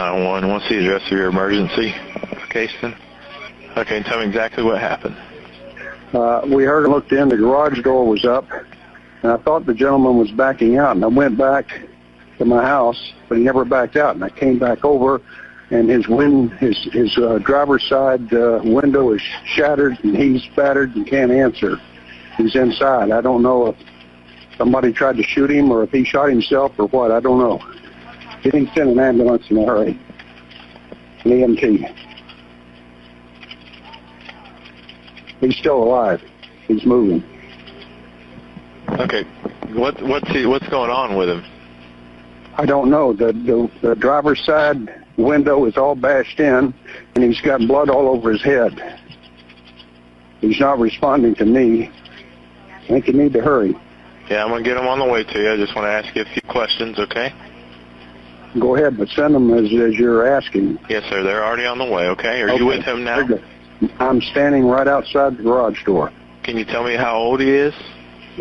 911. What's the address of your emergency case then? Okay, tell me exactly what happened. We heard and looked in, the garage door was up, and I thought the gentleman was backing out, and I went back to my house, but he never backed out, and I came back over, and his driver's side window is shattered, and he's battered and can't answer. He's inside. I don't know if somebody tried to shoot him or if he shot himself or what. I don't know. He didn't send an ambulance in a hurry. An EMT. He's still alive. He's moving. Okay. What's going on with him? I don't know. The driver's side window is all bashed in, and he's got blood all over his head. He's not responding to me. I think you need to hurry. Yeah, I'm going to get him on the way to you. I just want to ask you a few questions, okay? Go ahead, but send them as you're asking. Yes, sir. They're already on the way, okay? Are you with him now? I'm standing right outside the garage door. Can you tell me how old he is?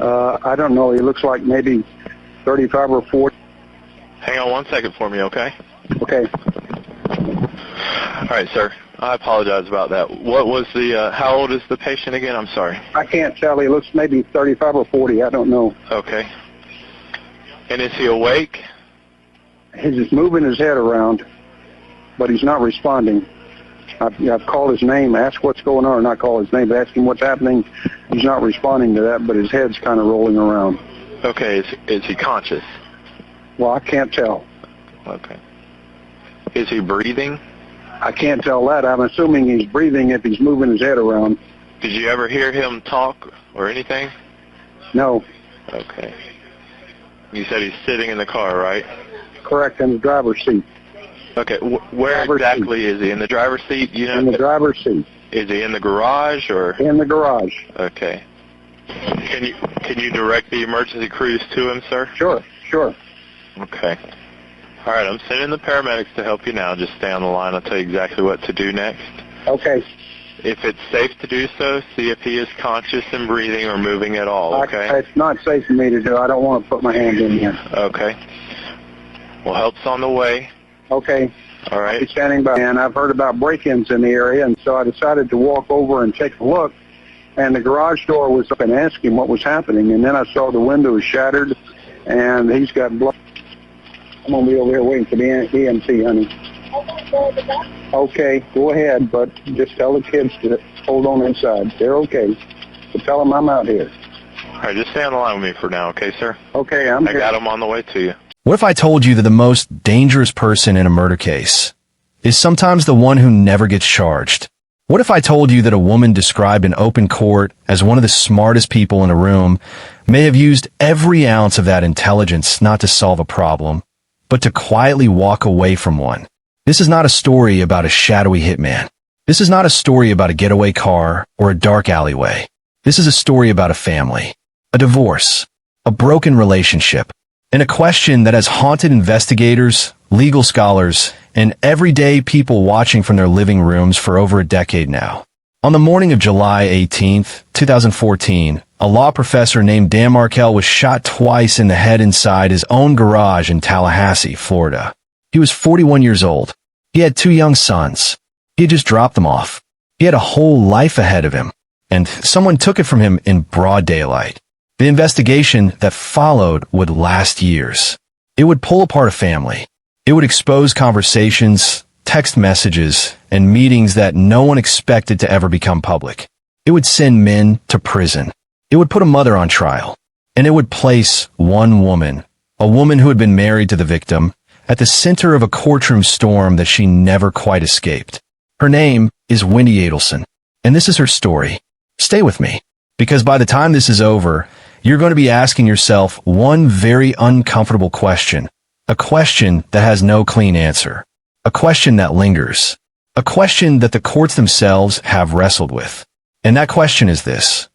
I don't know. He looks like maybe 35 or 40. Hang on 1 second for me, okay? Okay. All right, sir. I apologize about that. What was how old is the patient again? I'm sorry. I can't tell. He looks maybe 35 or 40. I don't know. Okay. And is he awake? He's just moving his head around, but he's not responding. I've called his name, asked what's going on, or not called his name, but asked him what's happening. He's not responding to that, but his head's kind of rolling around. Okay. Is he conscious? Well, I can't tell. Okay. Is he breathing? I can't tell that. I'm assuming he's breathing if he's moving his head around. Did you ever hear him talk or anything? No. Okay. You said he's sitting in the car, right? Correct, in the driver's seat. Okay. Where exactly is he? In the driver's seat? You know, in the driver's seat. Is he in the garage or? In the garage. Okay. Can you direct the emergency crews to him, sir? Sure. Okay. All right, I'm sending the paramedics to help you now. Just stay on the line. I'll tell you exactly what to do next. Okay. If it's safe to do so, see if he is conscious and breathing or moving at all, okay? It's not safe for me to do. I don't want to put my hand in here. Okay. Well, help's on the way. Okay. All right. I'll be standing by. And I've heard about break-ins in the area, and so I decided to walk over and take a look. And the garage door was up and asked him what was happening. And then I saw the window was shattered, and he's got blood. I'm going to be over here waiting for the EMT, honey. Okay, go ahead, but just tell the kids to hold on inside. They're okay. But tell them I'm out here. All right, just stay on the line with me for now, okay, sir? Okay, I got them on the way to you. What if I told you that the most dangerous person in a murder case is sometimes the one who never gets charged? What if I told you that a woman described in open court as one of the smartest people in a room may have used every ounce of that intelligence not to solve a problem, but to quietly walk away from one? This is not a story about a shadowy hitman. This is not a story about a getaway car or a dark alleyway. This is a story about a family, a divorce, a broken relationship, and a question that has haunted investigators, legal scholars, and everyday people watching from their living rooms for over a decade now. On the morning of July 18th, 2014, a law professor named Dan Markel was shot twice in the head inside his own garage in Tallahassee, Florida. He was 41 years old. He had 2 young sons. He had just dropped them off. He had a whole life ahead of him, and someone took it from him in broad daylight. The investigation that followed would last years. It would pull apart a family. It would expose conversations, text messages, and meetings that no one expected to ever become public. It would send men to prison. It would put a mother on trial. And it would place one woman, a woman who had been married to the victim, at the center of a courtroom storm that she never quite escaped. Her name is Wendy Adelson, and this is her story. Stay with me, because by the time this is over, you're going to be asking yourself one very uncomfortable question, a question that has no clean answer, a question that lingers, a question that the courts themselves have wrestled with. And that question is this: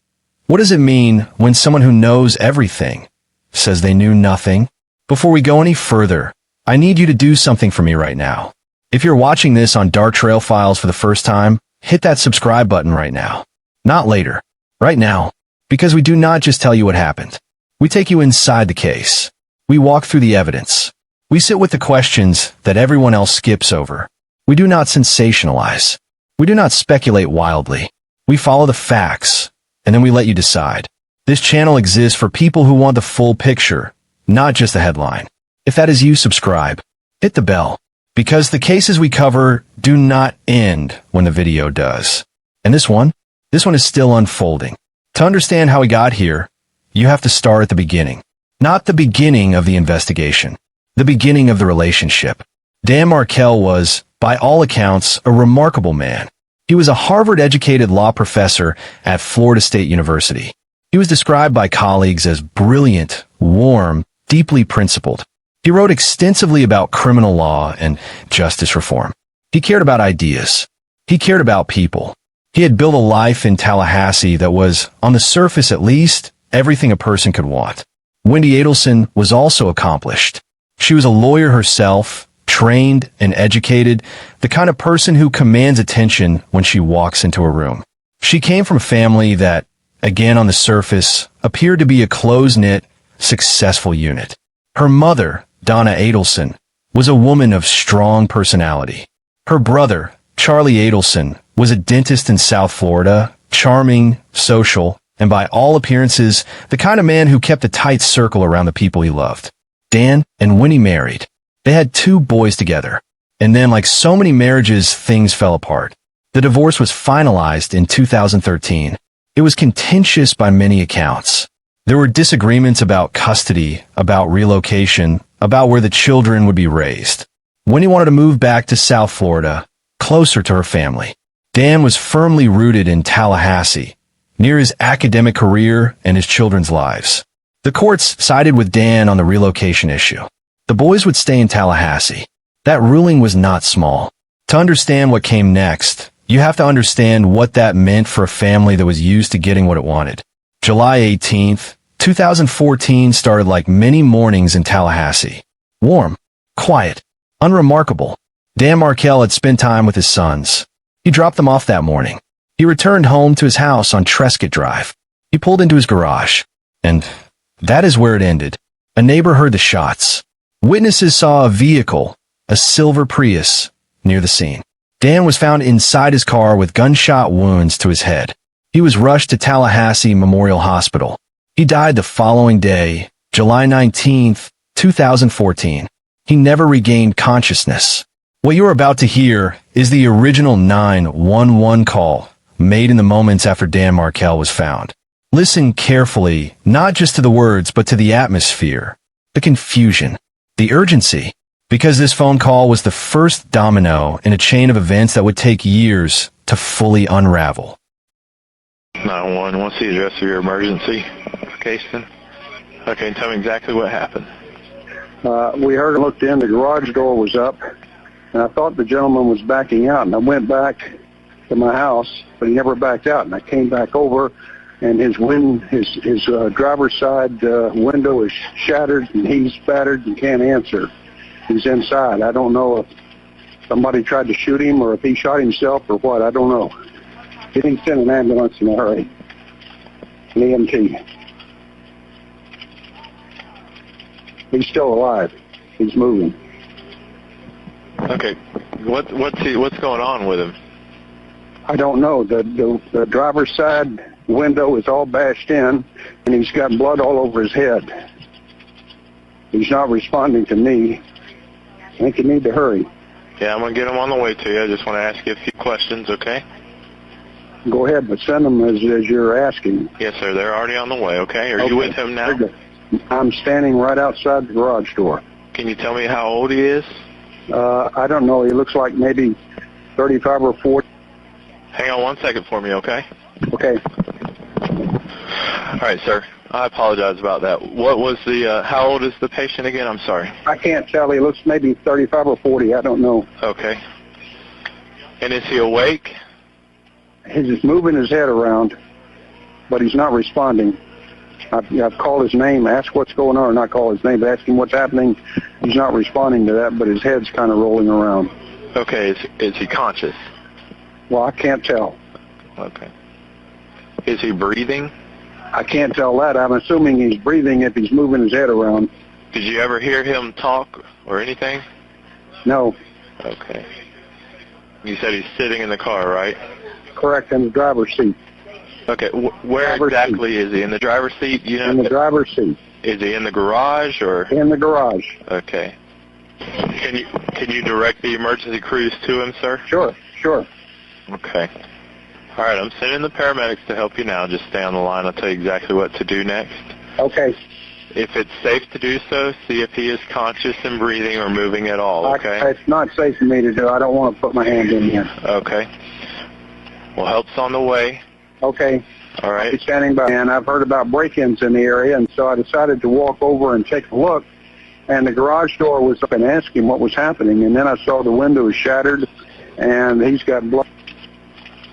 what does it mean when someone who knows everything says they knew nothing? Before we go any further, I need you to do something for me right now. If you're watching this on Dark Trail Files for the first time, hit that subscribe button right now. Not later. Right now. Because we do not just tell you what happened. We take you inside the case. We walk through the evidence. We sit with the questions that everyone else skips over. We do not sensationalize. We do not speculate wildly. We follow the facts, and then we let you decide. This channel exists for people who want the full picture, not just the headline. If that is you, subscribe. Hit the bell. Because the cases we cover do not end when the video does. And this one is still unfolding. To understand how we got here, you have to start at the beginning. Not the beginning of the investigation. The beginning of the relationship. Dan Markel was, by all accounts, a remarkable man. He was a Harvard-educated law professor at Florida State University. He was described by colleagues as brilliant, warm, deeply principled. He wrote extensively about criminal law and justice reform. He cared about ideas. He cared about people. He had built a life in Tallahassee that was, on the surface at least, everything a person could want. Wendy Adelson was also accomplished. She was a lawyer herself, trained and educated, the kind of person who commands attention when she walks into a room. She came from a family that, again on the surface, appeared to be a close-knit, successful unit. Her mother, Donna Adelson, was a woman of strong personality. Her brother, Charlie Adelson, was a dentist in South Florida, charming, social, and by all appearances, the kind of man who kept a tight circle around the people he loved. Dan and Winnie married. They had 2 boys together. And then, like so many marriages, things fell apart. The divorce was finalized in 2013. It was contentious by many accounts. There were disagreements about custody, about relocation, about where the children would be raised. Winnie wanted to move back to South Florida, closer to her family. Dan was firmly rooted in Tallahassee, near his academic career and his children's lives. The courts sided with Dan on the relocation issue. The boys would stay in Tallahassee. That ruling was not small. To understand what came next, you have to understand what that meant for a family that was used to getting what it wanted. July 18th, 2014 started like many mornings in Tallahassee. Warm, quiet, unremarkable. Dan Markel had spent time with his sons. He dropped them off that morning. He returned home to his house on Trescott Drive. He pulled into his garage. And that is where it ended. A neighbor heard the shots. Witnesses saw a vehicle, a silver Prius, near the scene. Dan was found inside his car with gunshot wounds to his head. He was rushed to Tallahassee Memorial Hospital. He died the following day, July 19th, 2014. He never regained consciousness. What you're about to hear is the original 911 call made in the moments after Dan Markel was found. Listen carefully, not just to the words, but to the atmosphere, the confusion, the urgency, because this phone call was the first domino in a chain of events that would take years to fully unravel. 911, what's the address of your emergency case then? Okay, tell me exactly what happened. We heard and looked in, the garage door was up, and I thought the gentleman was backing out, and I went back to my house, but he never backed out, and I came back over, and his driver's side window is shattered, and he's battered and can't answer. He's inside. I don't know if somebody tried to shoot him or if he shot himself or what. I don't know. He didn't send an ambulance in a hurry. An EMT. He's still alive. He's moving. Okay, what's going on with him? I don't know. The driver's side window is all bashed in, and he's got blood all over his head. He's not responding to me. I think you need to hurry. Yeah, I'm going to get him on the way to you. I just want to ask you a few questions, okay? Go ahead, but send them as you're asking. Yes, sir. They're already on the way, okay? Are you with him now? I'm standing right outside the garage door. Can you tell me how old he is? I don't know. He looks like maybe 35 or 40. Hang on 1 second for me, okay? Okay. All right, sir. I apologize about that. What was how old is the patient again? I'm sorry. I can't tell. He looks maybe 35 or 40. I don't know. Okay. And is he awake? He's just moving his head around, but he's not responding. I've called his name, asked what's going on, or not call his name, but ask him what's happening. He's not responding to that, but his head's kind of rolling around. Okay. Is he conscious? Well, I can't tell. Okay. Is he breathing? I can't tell that. I'm assuming he's breathing if he's moving his head around. Did you ever hear him talk or anything? No. Okay. You said he's sitting in the car, right? Correct, in the driver's seat. Okay. Where exactly is he? In the driver's seat? You know. In the driver's seat. Is he in the garage or? In the garage. Okay. Can you direct the emergency crews to him, sir? Sure. Okay. All right, I'm sending the paramedics to help you now. Just stay on the line. I'll tell you exactly what to do next. Okay. If it's safe to do so, see if he is conscious and breathing or moving at all, okay? It's not safe for me to do. I don't want to put my hand in here. Okay. Well, help's on the way. Okay. All right. I'll be standing by. And I've heard about break-ins in the area, and so I decided to walk over and take a look. And the garage door was up and asked him what was happening. And then I saw the window was shattered, and he's got blood.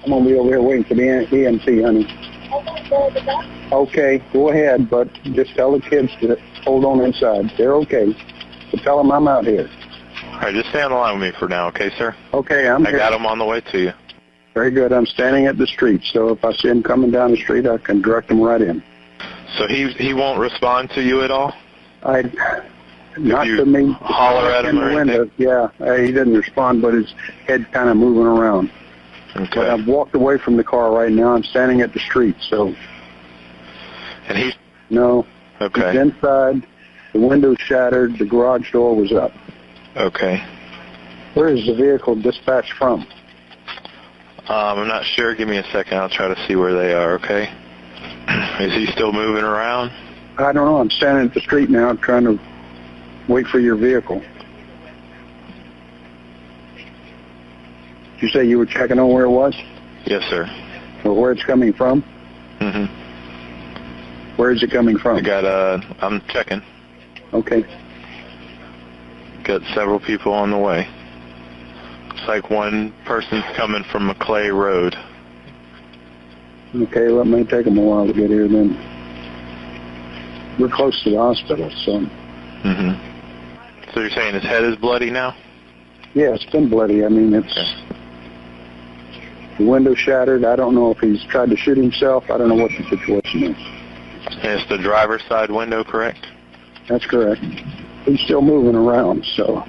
I'm going to be over here waiting for the EMT, honey. Okay, go ahead, but just tell the kids to hold on inside. They're okay. So tell them I'm out here. All right, just stay on the line with me for now, okay, sir? Okay, I'm here. I got them on the way to you. Very good. I'm standing at the street, so if I see him coming down the street, I can direct him right in. So he won't respond to you at all? Not to me. Holler at him or anything? Yeah, he didn't respond, but his head kind of moving around. Okay. But I've walked away from the car right now. I'm standing at the street, so... And he's... No. Okay. He's inside. The window's shattered. The garage door was up. Okay. Where is the vehicle dispatched from? I'm not sure. Give me a second. I'll try to see where they are, okay? Is he still moving around? I don't know. I'm standing at the street now trying to wait for your vehicle. Did you say you were checking on where it was? Yes, sir. Or where it's coming from? Mm-hmm. Where is it coming from? I'm checking. Okay. Got several people on the way. Looks like one person's coming from Maclay Road. Okay, well, it may take them a while to get here then. We're close to the hospital, so... Mm-hmm. So you're saying his head is bloody now? Yeah, it's been bloody. I mean, it's... Okay. The window shattered. I don't know if he's tried to shoot himself. I don't know what the situation is. And it's the driver's side window, correct? That's correct. He's still moving around, so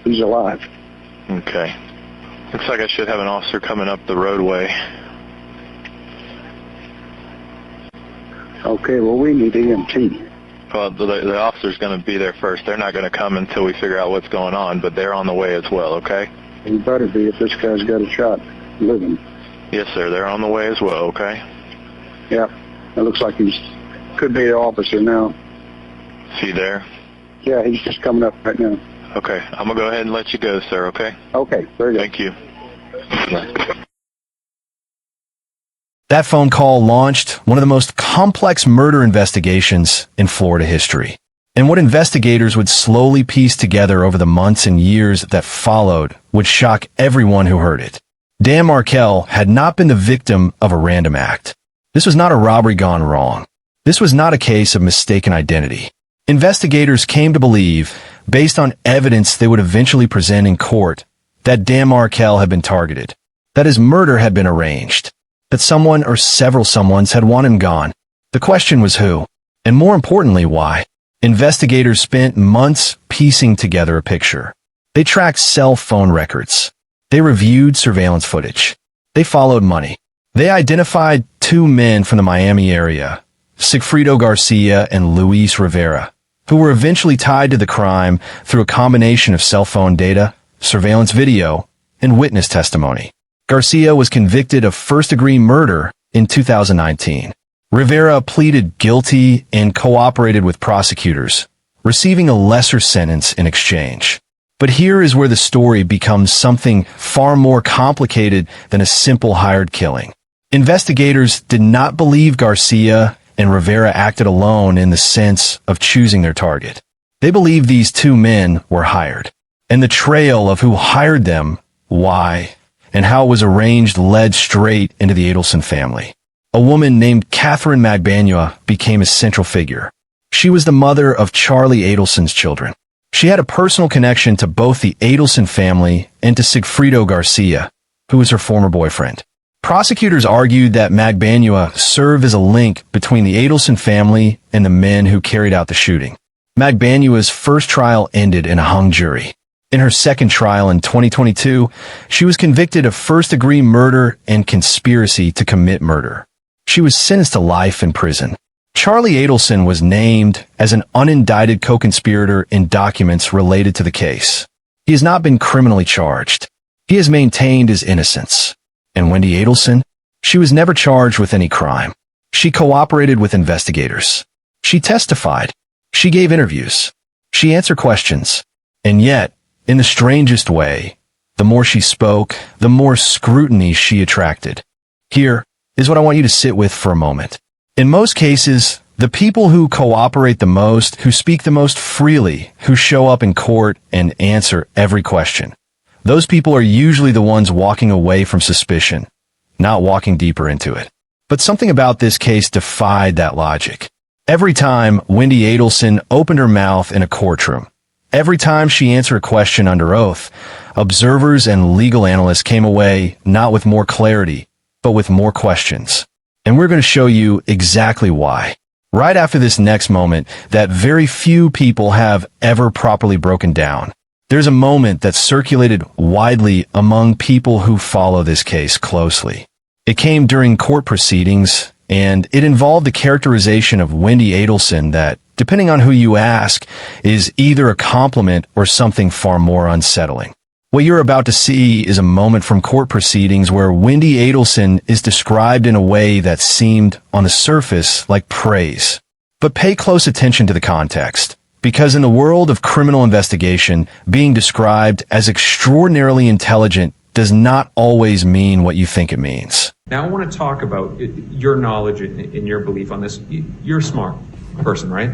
he's alive. Okay. Looks like I should have an officer coming up the roadway. Okay, well, we need EMT. Well, the officer's going to be there first. They're not going to come until we figure out what's going on, but they're on the way as well, okay? He better be if this guy's got a shot living. Yes, sir. They're on the way as well, okay? Yeah. It looks like could be the officer now. Is he there? Yeah, he's just coming up right now. Okay. I'm going to go ahead and let you go, sir, okay? Okay, very good. Thank you. Bye. That phone call launched one of the most complex murder investigations in Florida history. And what investigators would slowly piece together over the months and years that followed would shock everyone who heard it. Dan Markel had not been the victim of a random act. This was not a robbery gone wrong. This was not a case of mistaken identity. Investigators came to believe, based on evidence they would eventually present in court, that Dan Markel had been targeted, that his murder had been arranged, that someone or several someones had wanted him gone. The question was who, and more importantly, why. Investigators spent months piecing together a picture. They tracked cell phone records. They reviewed surveillance footage. They followed money. They identified two men from the Miami area, Sigfrido Garcia and Luis Rivera, who were eventually tied to the crime through a combination of cell phone data, surveillance video, and witness testimony. Garcia was convicted of first-degree murder in 2019. Rivera pleaded guilty and cooperated with prosecutors, receiving a lesser sentence in exchange. But here is where the story becomes something far more complicated than a simple hired killing. Investigators did not believe Garcia and Rivera acted alone in the sense of choosing their target. They believed these two men were hired, and the trail of who hired them, why, and how it was arranged led straight into the Adelson family. A woman named Catherine Magbanua became a central figure. She was the mother of Charlie Adelson's children. She had a personal connection to both the Adelson family and to Sigfrido Garcia, who was her former boyfriend. Prosecutors argued that Magbanua served as a link between the Adelson family and the men who carried out the shooting. Magbanua's first trial ended in a hung jury. In her second trial in 2022, she was convicted of first-degree murder and conspiracy to commit murder. She was sentenced to life in prison. Charlie Adelson was named as an unindicted co-conspirator in documents related to the case. He has not been criminally charged. He has maintained his innocence. And Wendy Adelson? She was never charged with any crime. She cooperated with investigators. She testified. She gave interviews. She answered questions. And yet, in the strangest way, the more she spoke, the more scrutiny she attracted. Here is what I want you to sit with for a moment. In most cases, the people who cooperate the most, who speak the most freely, who show up in court and answer every question, those people are usually the ones walking away from suspicion, not walking deeper into it. But something about this case defied that logic. Every time Wendy Adelson opened her mouth in a courtroom, every time she answered a question under oath, observers and legal analysts came away not with more clarity, but with more questions. And we're going to show you exactly why. Right after this next moment that very few people have ever properly broken down. There's a moment that circulated widely among people who follow this case closely. It came during court proceedings, and it involved the characterization of Wendy Adelson that, depending on who you ask, is either a compliment or something far more unsettling. What you're about to see is a moment from court proceedings where Wendy Adelson is described in a way that seemed, on the surface, like praise. But pay close attention to the context, because in the world of criminal investigation, being described as extraordinarily intelligent does not always mean what you think it means. Now I want to talk about your knowledge and your belief on this. You're a smart person, right?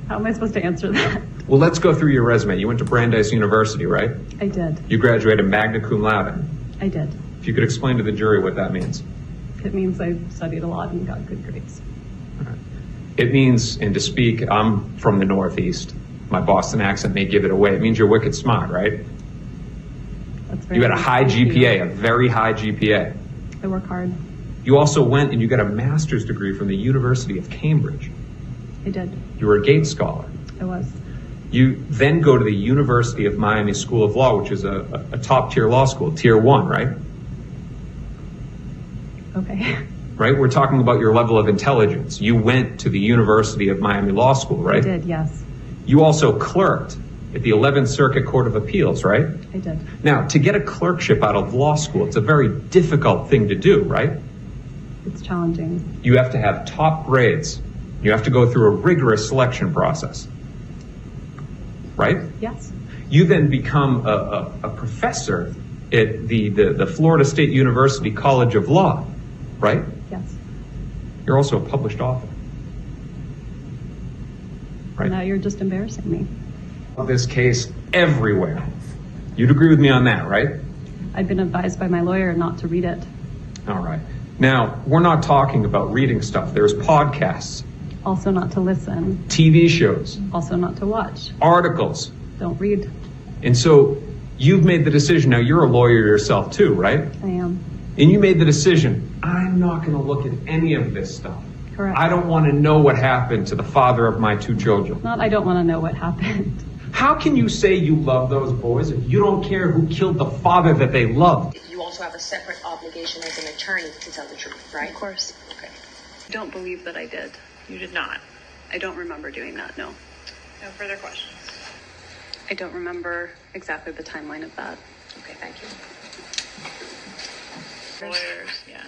How am I supposed to answer that? Well, let's go through your resume. You went to Brandeis University, right? I did. You graduated magna cum laude. I did. If you could explain to the jury what that means. It means I studied a lot and got good grades. Right. It means, and to speak, I'm from the Northeast. My Boston accent may give it away. It means you're wicked smart, right? That's very You had a high nice of you. GPA, a very high GPA. I work hard. You also went and you got a master's degree from the University of Cambridge. I did. You were a Gates Scholar. I was. You then go to the University of Miami School of Law, which is a top-tier law school, Tier 1, right? Okay. Right? We're talking about your level of intelligence. You went to the University of Miami Law School, right? I did, yes. You also clerked at the 11th Circuit Court of Appeals, right? I did. Now, to get a clerkship out of law school, it's a very difficult thing to do, right? It's challenging. You have to have top grades. You have to go through a rigorous selection process, right? Yes. You then become a professor at the Florida State University College of Law, right? Yes. You're also a published author, right? Now you're just embarrassing me. This case everywhere. You'd agree with me on that, right? I've been advised by my lawyer not to read it. All right. Now, we're not talking about reading stuff. There's podcasts, Also not to listen. TV shows, Also not to watch. articles. Don't read. And so you've made the decision. Now, you're a lawyer yourself too, right? I am. And you made the decision, I'm not going to look at any of this stuff. Correct. I don't want to know what happened to the father of my two children. Not I don't want to know what happened. How can you say you love those boys if you don't care who killed the father that they loved? You also have a separate obligation as an attorney to tell the truth, right? Of course. Okay. Don't believe that I did. You did not. I don't remember doing that, no. No further questions. I don't remember exactly the timeline of that. Okay, thank you. Lawyers, yeah.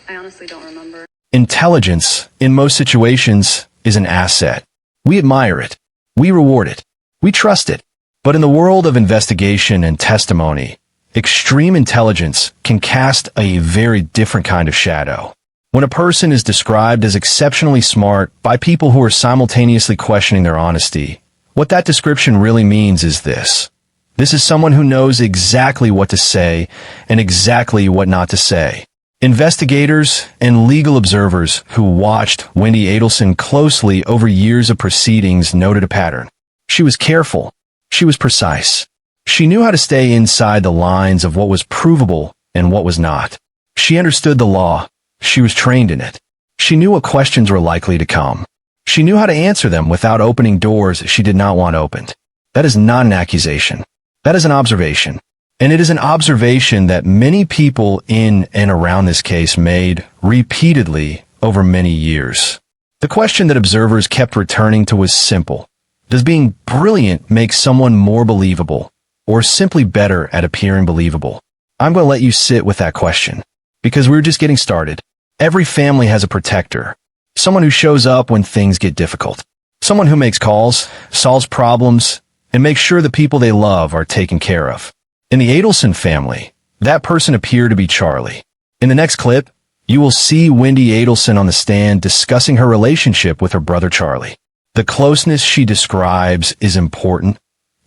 I honestly don't remember. Intelligence, in most situations, is an asset. We admire it. We reward it. We trust it. But in the world of investigation and testimony, extreme intelligence can cast a very different kind of shadow. When a person is described as exceptionally smart by people who are simultaneously questioning their honesty, what that description really means is this. This is someone who knows exactly what to say and exactly what not to say. Investigators and legal observers who watched Wendy Adelson closely over years of proceedings noted a pattern. She was careful. She was precise. She knew how to stay inside the lines of what was provable and what was not. She understood the law. She was trained in it. She knew what questions were likely to come. She knew how to answer them without opening doors she did not want opened. That is not an accusation. That is an observation. And it is an observation that many people in and around this case made repeatedly over many years. The question that observers kept returning to was simple. Does being brilliant make someone more believable, or simply better at appearing believable? I'm going to let you sit with that question, because we're just getting started. Every family has a protector, someone who shows up when things get difficult, someone who makes calls, solves problems, and makes sure the people they love are taken care of. In the Adelson family, that person appeared to be Charlie. In the next clip, you will see Wendy Adelson on the stand discussing her relationship with her brother Charlie. The closeness she describes is important,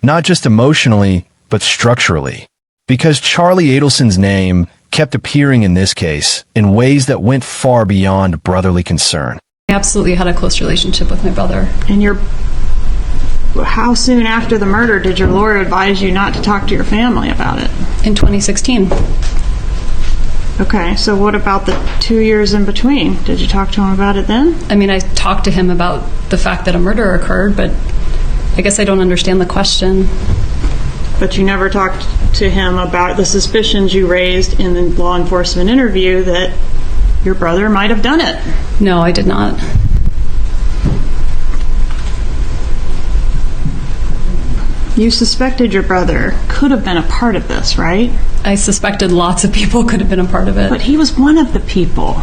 not just emotionally, but structurally, because Charlie Adelson's name kept appearing in this case in ways that went far beyond brotherly concern. I absolutely had a close relationship with my brother. And how soon after the murder did your lawyer advise you not to talk to your family about it? In 2016. Okay, so what about the 2 years in between? Did you talk to him about it then? I mean, I talked to him about the fact that a murder occurred, but I guess I don't understand the question. But you never talked to him about the suspicions you raised in the law enforcement interview that your brother might have done it? No, I did not. You suspected your brother could have been a part of this, right? I suspected lots of people could have been a part of it. But he was one of the people,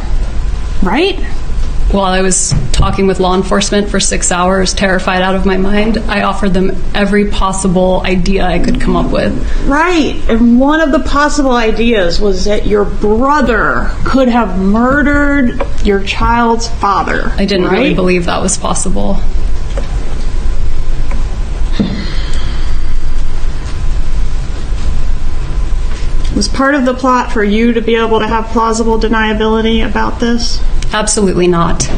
right? While I was talking with law enforcement for 6 hours, terrified out of my mind, I offered them every possible idea I could come up with. Right. And one of the possible ideas was that your brother could have murdered your child's father. I didn't really believe that was possible. Was part of the plot for you to be able to have plausible deniability about this? Absolutely not.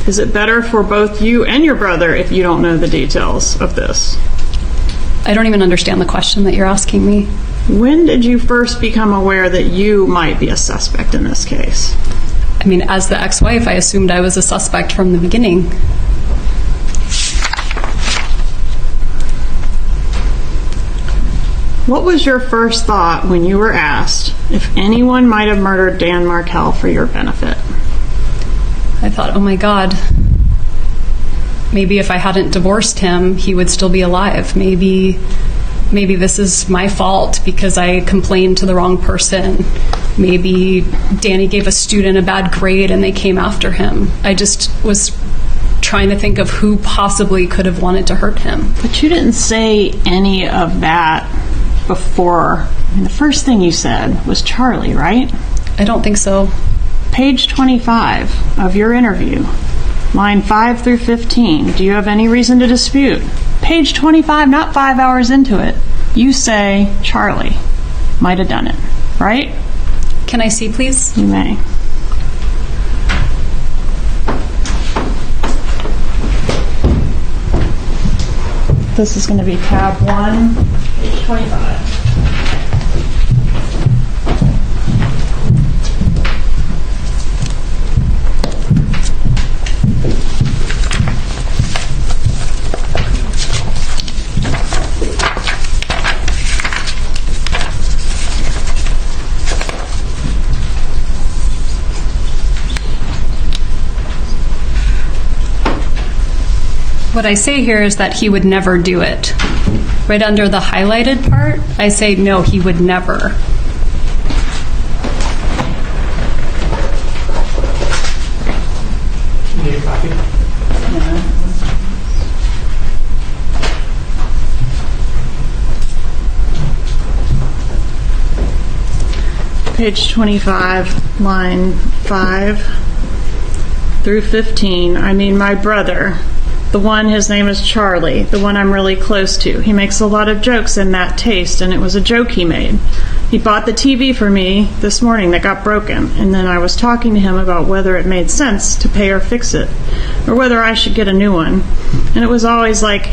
Is it better for both you and your brother if you don't know the details of this? I don't even understand the question that you're asking me. When did you first become aware that you might be a suspect in this case? I mean, as the ex-wife, I assumed I was a suspect from the beginning. What was your first thought when you were asked if anyone might have murdered Dan Markel for your benefit? I thought, oh my God, maybe if I hadn't divorced him, he would still be alive. Maybe this is my fault because I complained to the wrong person. Maybe Danny gave a student a bad grade and they came after him. I just was trying to think of who possibly could have wanted to hurt him. But you didn't say any of that before. I mean, the first thing you said was Charlie, right? I don't think so. Page 25 of your interview, line 5 through 15. Do you have any reason to dispute? Page 25, not 5 hours into it. You say Charlie might have done it, right? Can I see, please? You may. This is going to be tab 1, page 25. What I say here is that he would never do it. Right under the highlighted part, I say no, he would never. Need a copy? No. Page 25, line 5 through 15. I mean, my brother, the one, his name is Charlie, the one I'm really close to. He makes a lot of jokes in that taste, and it was a joke he made. He bought the TV for me this morning that got broken, and then I was talking to him about whether it made sense to pay or fix it, or whether I should get a new one. And it was always like,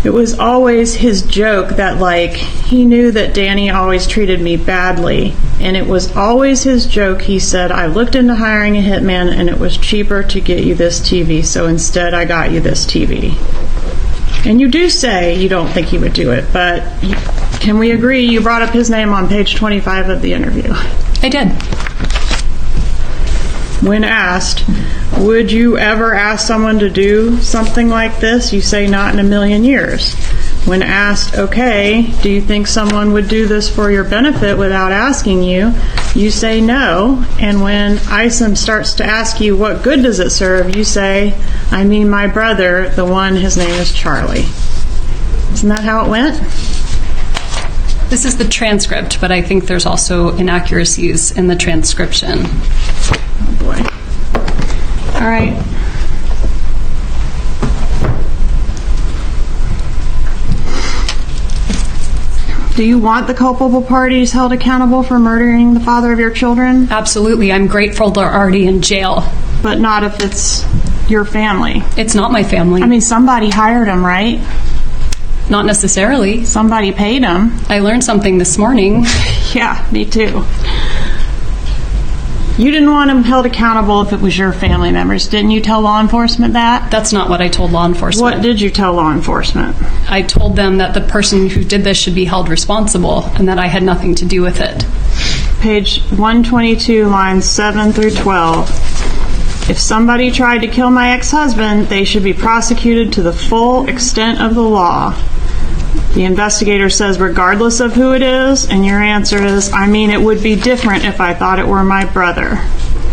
It was always his joke that, like, he knew that Danny always treated me badly. And it was always his joke. He said, I looked into hiring a hitman and it was cheaper to get you this TV. So instead I got you this TV. And you do say you don't think he would do it, but can we agree you brought up his name on page 25 of the interview? I did. When asked, would you ever ask someone to do something like this? You say not in a million years. When asked, okay, do you think someone would do this for your benefit without asking you? You say no. And when Isom starts to ask you what good does it serve, you say, I mean my brother, the one, his name is Charlie. Isn't that how it went? This is the transcript, but I think there's also inaccuracies in the transcription. Oh boy. All right. Do you want the culpable parties held accountable for murdering the father of your children? Absolutely. I'm grateful they're already in jail. But not if it's your family. It's not my family. I mean, somebody hired them, right? Not necessarily. Somebody paid them. I learned something this morning. Yeah, me too. You didn't want them held accountable if it was your family members. Didn't you tell law enforcement that? That's not what I told law enforcement. What did you tell law enforcement? I told them that the person who did this should be held responsible and that I had nothing to do with it. Page 122, lines 7 through 12. If somebody tried to kill my ex-husband, they should be prosecuted to the full extent of the law. The investigator says, regardless of who it is, and your answer is, I mean, it would be different if I thought it were my brother.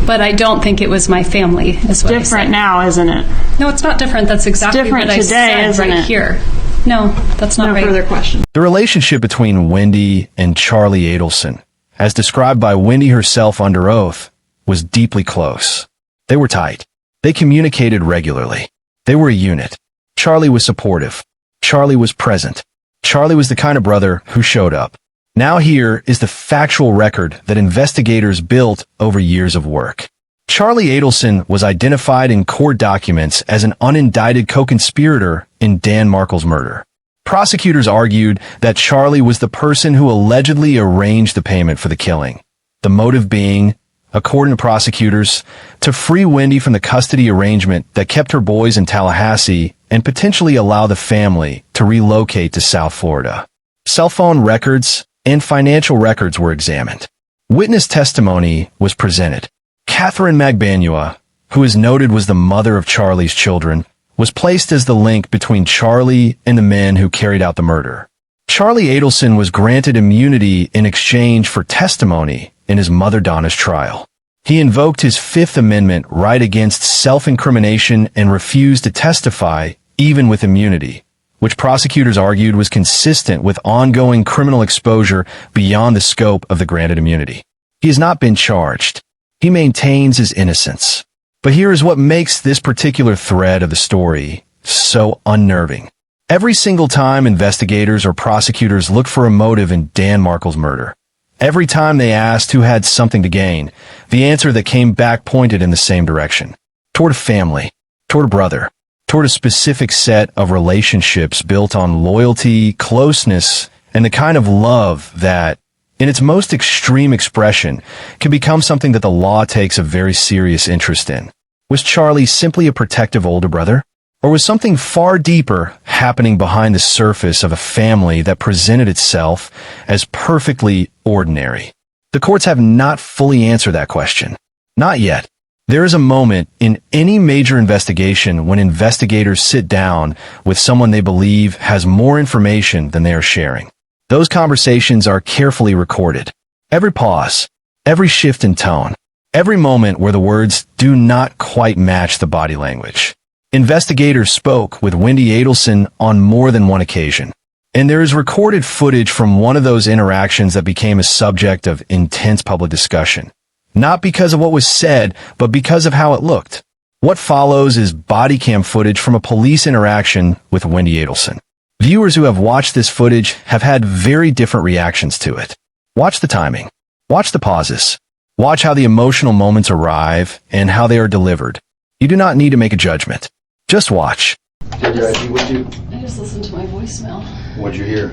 But I don't think it was my family, is what I said. Different now, isn't it? No, it's not different. That's exactly what I said right here. No, that's not right. No further questions. The relationship between Wendy and Charlie Adelson, as described by Wendy herself under oath, was deeply close. They were tight. They communicated regularly. They were a unit. Charlie was supportive. Charlie was present. Charlie was the kind of brother who showed up. Now here is the factual record that investigators built over years of work. Charlie Adelson was identified in court documents as an unindicted co-conspirator in Dan Markel's murder. Prosecutors argued that Charlie was the person who allegedly arranged the payment for the killing. The motive being, according to prosecutors, to free Wendy from the custody arrangement that kept her boys in Tallahassee and potentially allow the family to relocate to South Florida. Cell phone records and financial records were examined. Witness testimony was presented. Catherine Magbanua, who is noted was the mother of Charlie's children, was placed as the link between Charlie and the men who carried out the murder. Charlie Adelson was granted immunity in exchange for testimony in his mother Donna's trial. He invoked his Fifth Amendment right against self-incrimination and refused to testify even with immunity, which prosecutors argued was consistent with ongoing criminal exposure beyond the scope of the granted immunity. He has not been charged. He maintains his innocence. But here is what makes this particular thread of the story so unnerving. Every single time investigators or prosecutors looked for a motive in Dan Markel's murder, every time they asked who had something to gain, the answer that came back pointed in the same direction. Toward a family, toward a brother, toward a specific set of relationships built on loyalty, closeness, and the kind of love that, in its most extreme expression, can become something that the law takes a very serious interest in. Was Charlie simply a protective older brother? Or was something far deeper happening behind the surface of a family that presented itself as perfectly ordinary? The courts have not fully answered that question. Not yet. There is a moment in any major investigation when investigators sit down with someone they believe has more information than they are sharing. Those conversations are carefully recorded. Every pause, every shift in tone, every moment where the words do not quite match the body language. Investigators spoke with Wendy Adelson on more than one occasion, and there is recorded footage from one of those interactions that became a subject of intense public discussion. Not because of what was said, but because of how it looked. What follows is body cam footage from a police interaction with Wendy Adelson. Viewers who have watched this footage have had very different reactions to it. Watch the timing. Watch the pauses. Watch how the emotional moments arrive and how they are delivered. You do not need to make a judgment. Just watch. I just listened to my voice. voicemail. What'd you hear?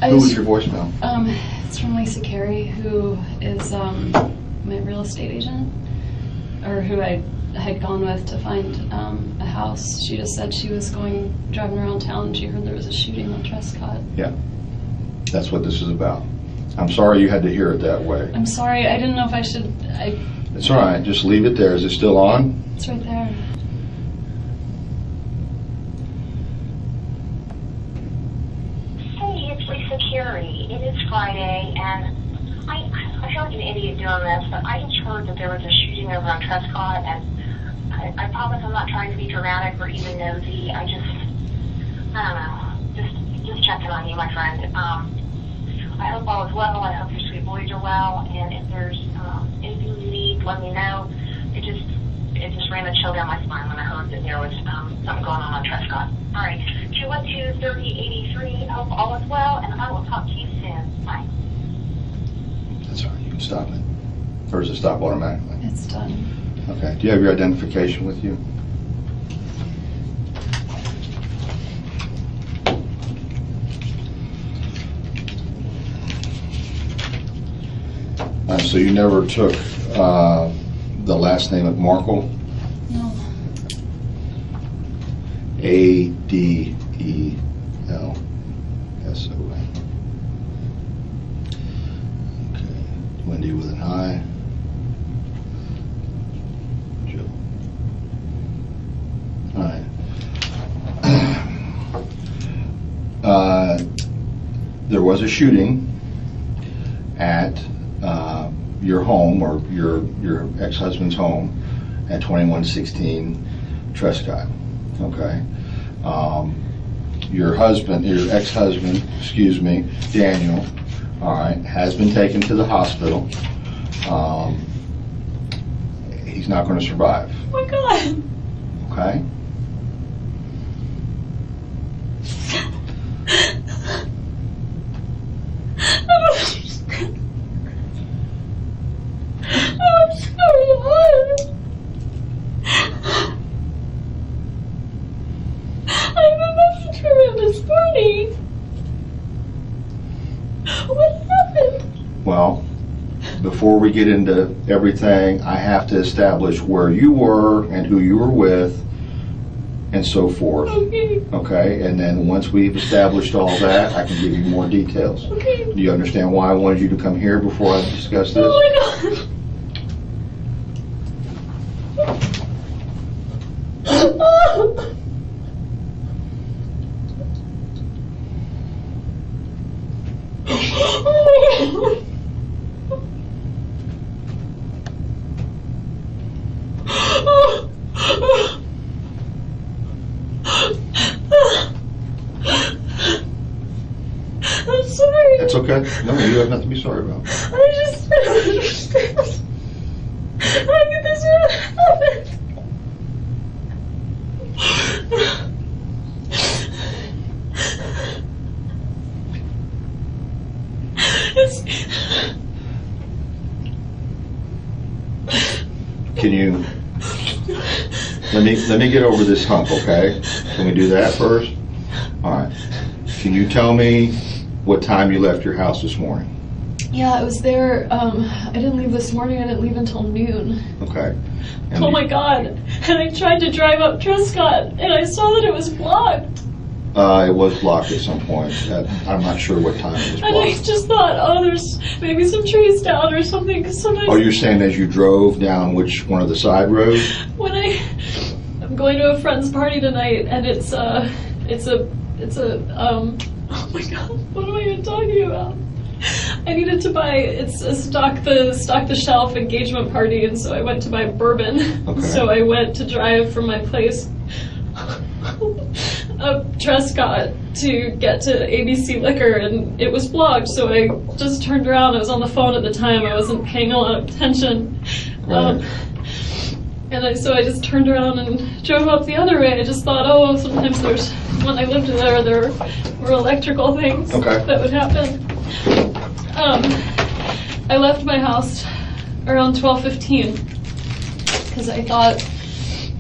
Who was your voicemail? It's from Lisa Carey, who is my real estate agent, or who I had gone with to find a house. She just said she was driving around town and she heard there was a shooting on Trescott. Yeah, that's what this is about. I'm sorry you had to hear it that way. I'm sorry, I didn't know if I should. It's all right, just leave it there. Is it still on? It's right there. Hey, it's Lisa Carey. It is Friday, and I feel like an idiot doing this, but I just heard that there was a shooting over on Trescott, and I promise I'm not trying to be dramatic or even nosy. I don't know, just checking on you, my friend. I hope all is well. I hope your sweet boys are well, and if there's anything you need, let me know. It just ran a chill down my spine when I heard that there was something going on Trescott. All right, 212-3083. Hope all is well, and I will talk to you soon. Bye. That's all right, you can stop it. Or does it stop automatically? It's done. Okay, do you have your identification with you? So you never took the last name of Markel? No. Adelson. Okay, Wendy with an I. Joe. All right. There was a shooting at your home, or your ex-husband's home, at 2116 Trescott. Okay. Your ex-husband, Daniel, all right, has been taken to the hospital. He's not going to survive. Oh my God. Okay. Well, before we get into everything, I have to establish where you were and who you were with and so forth. Okay. Okay, and then once we've established all that, I can give you more details. Okay. Do you understand why I wanted you to come here before I discuss this? Oh my God. I'm sorry. That's okay. No, you have nothing to be sorry about. I just don't understand. How could this happen? Can you let me get over this hump, okay? Can we do that first? All right. Can you tell me what time you left your house this morning? Yeah, I was there. I didn't leave this morning. I didn't leave until noon. Okay. And Oh my God. And I tried to drive up Trescott and I saw that it was blocked. It was blocked at some point. I'm not sure what time it was And I blocked. just thought, oh, there's maybe some trees down or something. Because sometimes Oh, you're saying as you drove down which one of the side roads? when I'm going to a friend's party tonight, and it's a oh my God, what am I even talking about? I needed to buy, it's a stock the shelf engagement party, and so I went to buy bourbon. Okay. So I went to drive from my place up Trescott to get to ABC Liquor, and it was blocked, so I just turned around. I was on the phone at the time. I wasn't paying a lot of attention. Right. So I just turned around and drove up the other way. I just thought, oh, sometimes when I lived there were electrical things that would happen. I left my house around 12:15 because I thought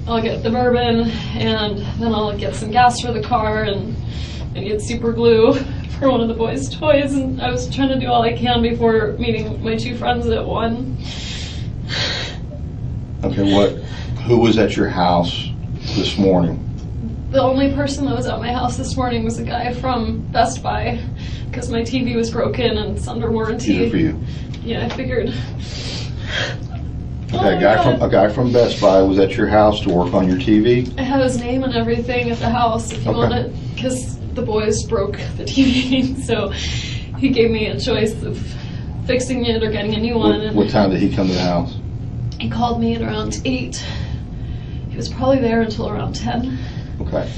I'll get the bourbon, and then I'll get some gas for the car, and I get super glue for one of the boys' toys, and I was trying to do all I can before meeting my two friends at 1. Okay, who was at your house this morning? The only person that was at my house this morning was a guy from Best Buy, because my TV was broken and it's under warranty. Easy for you. Yeah, I figured. Okay, a guy from Best Buy was at your house to work on your TV? I have his name and everything at the house if you want it, because the boys broke the TV, so he gave me a choice of fixing it or getting a new one. What time did he come to the house? He called me at around 8. He was probably there until around 10. Okay.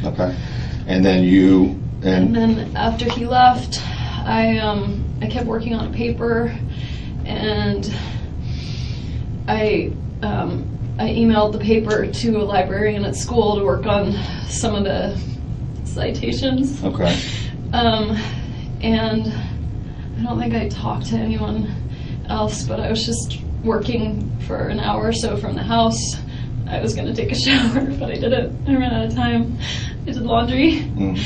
Okay. And then you and then after he left, I kept working on a paper, and I emailed the paper to a librarian at school to work on some of the citations. Okay. And I don't think I talked to anyone else, but I was just working for an hour or so from the house. I was going to take a shower, but I didn't. I ran out of time. I did laundry, and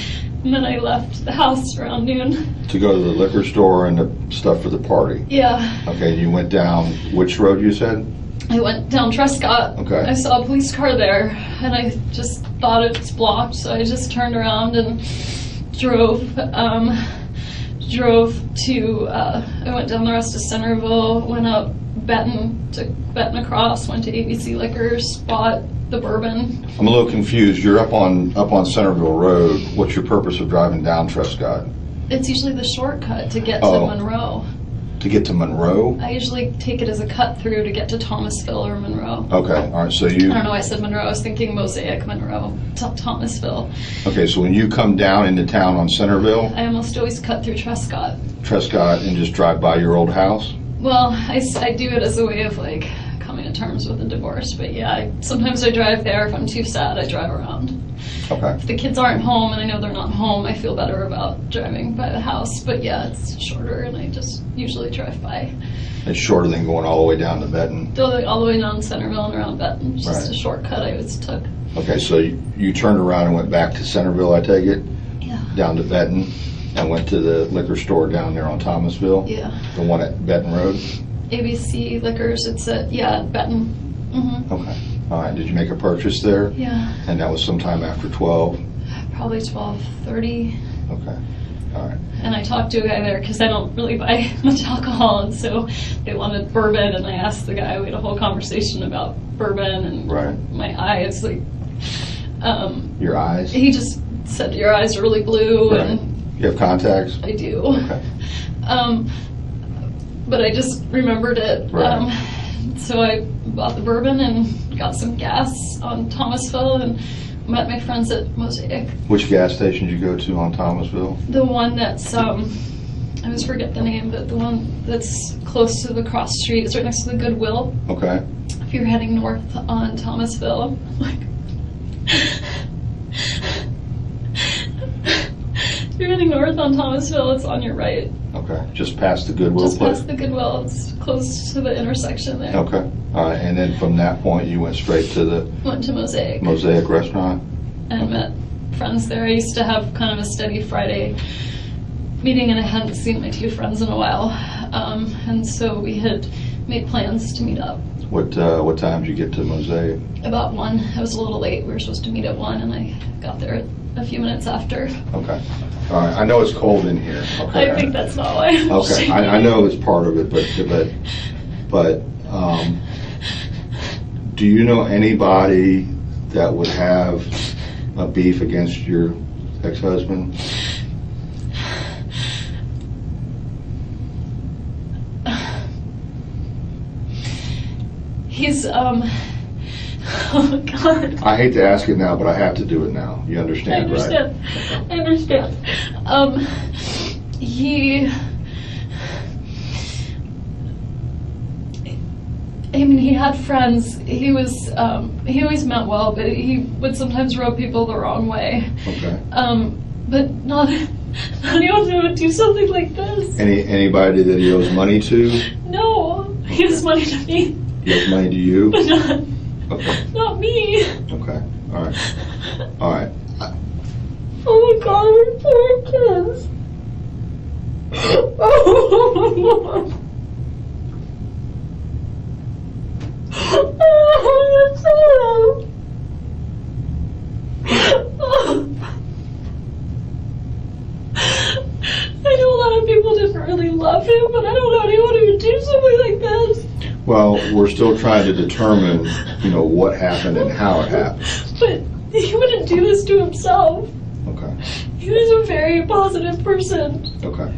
then I left the house around noon. To go to the liquor store and the stuff for the party? Yeah. Okay, you went down which road you said? I went down Trescott. Okay. I saw a police car there, and I just thought it was blocked, so I just turned around and drove to, I went down the rest of Centerville, went up took Benton across, went to ABC Liquors, bought the bourbon. I'm a little confused. You're up on Centerville Road. What's your purpose of driving down Trescott? It's usually the shortcut to get to Monroe. To get to Monroe? I usually take it as a cut through to get to Thomasville or Monroe. Okay, all right, so I don't know why I said Monroe. I was thinking Mosaic, Monroe, Thomasville. Okay, so when you come down into town on Centerville? I almost always cut through Trescott. Trescott and just drive by your old house? Well, I do it as a way of like coming to terms with the divorce, but yeah, sometimes I drive there. If I'm too sad, I drive around. Okay. If the kids aren't home and I know they're not home, I feel better about driving by the house, but yeah, it's shorter and I just usually drive by. It's shorter than going all the way down to Benton? All the way down Centerville and around Benton. It's just Right. a shortcut I always took. Okay, so you turned around and went back to Centerville, I take it? Yeah. Down to Benton and went to the liquor store down there on Thomasville? Yeah. The one at Benton Road? ABC Liquors, it's at, Benton. Mm-hmm. Okay. All right, did you make a purchase there? Yeah, And that was sometime after 12? probably 12:30. Okay, all right. And I talked to a guy there because I don't really buy much alcohol, and so they wanted bourbon, and I asked the guy, we had a whole conversation about bourbon and Right. my eyes, like, Your eyes? he just said, your eyes are really blue, Right. and You have contacts? I do. Okay. But I just remembered it. Right. So I bought the bourbon and got some gas on Thomasville and met my friends at Mosaic. Which gas station did you go to on Thomasville? The one that's, I always forget the name, but the one that's close to the cross street, it's right next to the Goodwill. Okay. If you're heading north on Thomasville, if you're heading north on Thomasville, it's on your right. Okay, just past the Goodwill Just place? past the Goodwill, it's close to the intersection there. Okay, all right, and then from that point you went straight to the Went to Mosaic Mosaic restaurant? and met friends there. I used to have kind of a steady Friday meeting, and I hadn't seen my two friends in a while. And so we had made plans to meet up. What time did you get to Mosaic? About 1. I was a little late. We were supposed to meet at 1, and I got there a few minutes after. Okay, all right, I know it's cold in here. Okay. I think that's not why. I'm Okay, shaking. I know it's part of it, but do you know anybody that would have a beef against your ex-husband? He's, oh my God. I hate to ask it now, but I have to do it now. You I understand, right? understand. I understand. He had friends. He always meant well, but he would sometimes rub people the wrong way. Okay. But not anyone who would do something like this. Anybody that he owes money to? No, he owes money to me. He owes money to you? But Okay. not me. Okay. All right. All right. Oh my God, we're poor kids. Oh, I know a lot of people didn't really love him, but I don't know anyone who would do something like this. Well, we're still trying to determine, what happened and how it happened. But he wouldn't do this to himself. Okay. He was a very positive person. Okay.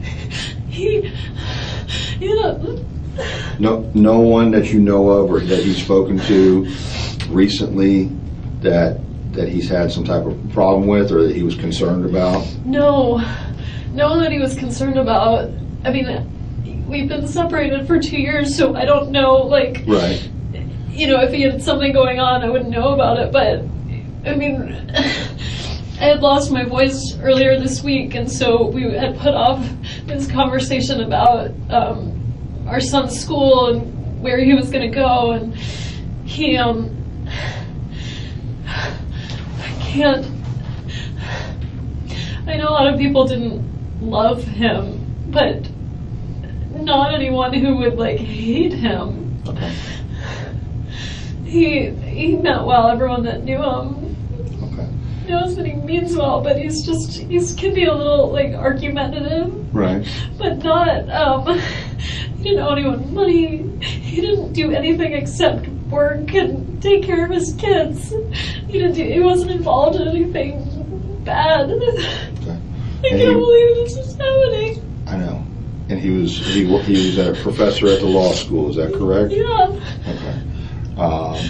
No, No one that you know of or that you've spoken to recently that he's had some type of problem with or that he was concerned about? no one that he was concerned about. I mean, we've been separated for 2 years, so I don't know, Right. If he had something going on, I wouldn't know about it, but, I mean, I had lost my voice earlier this week, and so we had put off this conversation about our son's school and where he was going to go, and he, I can't, I know a lot of people didn't love him, but not anyone who would, hate him. Okay. He meant well, everyone that knew him Okay. knows that he means well, but he can be a little, argumentative. Right. But not, he didn't owe anyone money. He didn't do anything except work and take care of his kids. He wasn't involved in anything bad. Okay. I can't believe this is happening. I know. And he was a professor at the law school, is that correct? Yeah. Okay.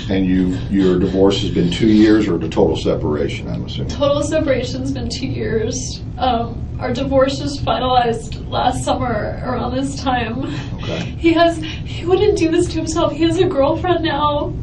And your divorce has been 2 years or the total separation, I'm assuming? Total separation's been 2 years. Our divorce was finalized last summer around this time. Okay. He wouldn't do this to himself. He has a girlfriend now.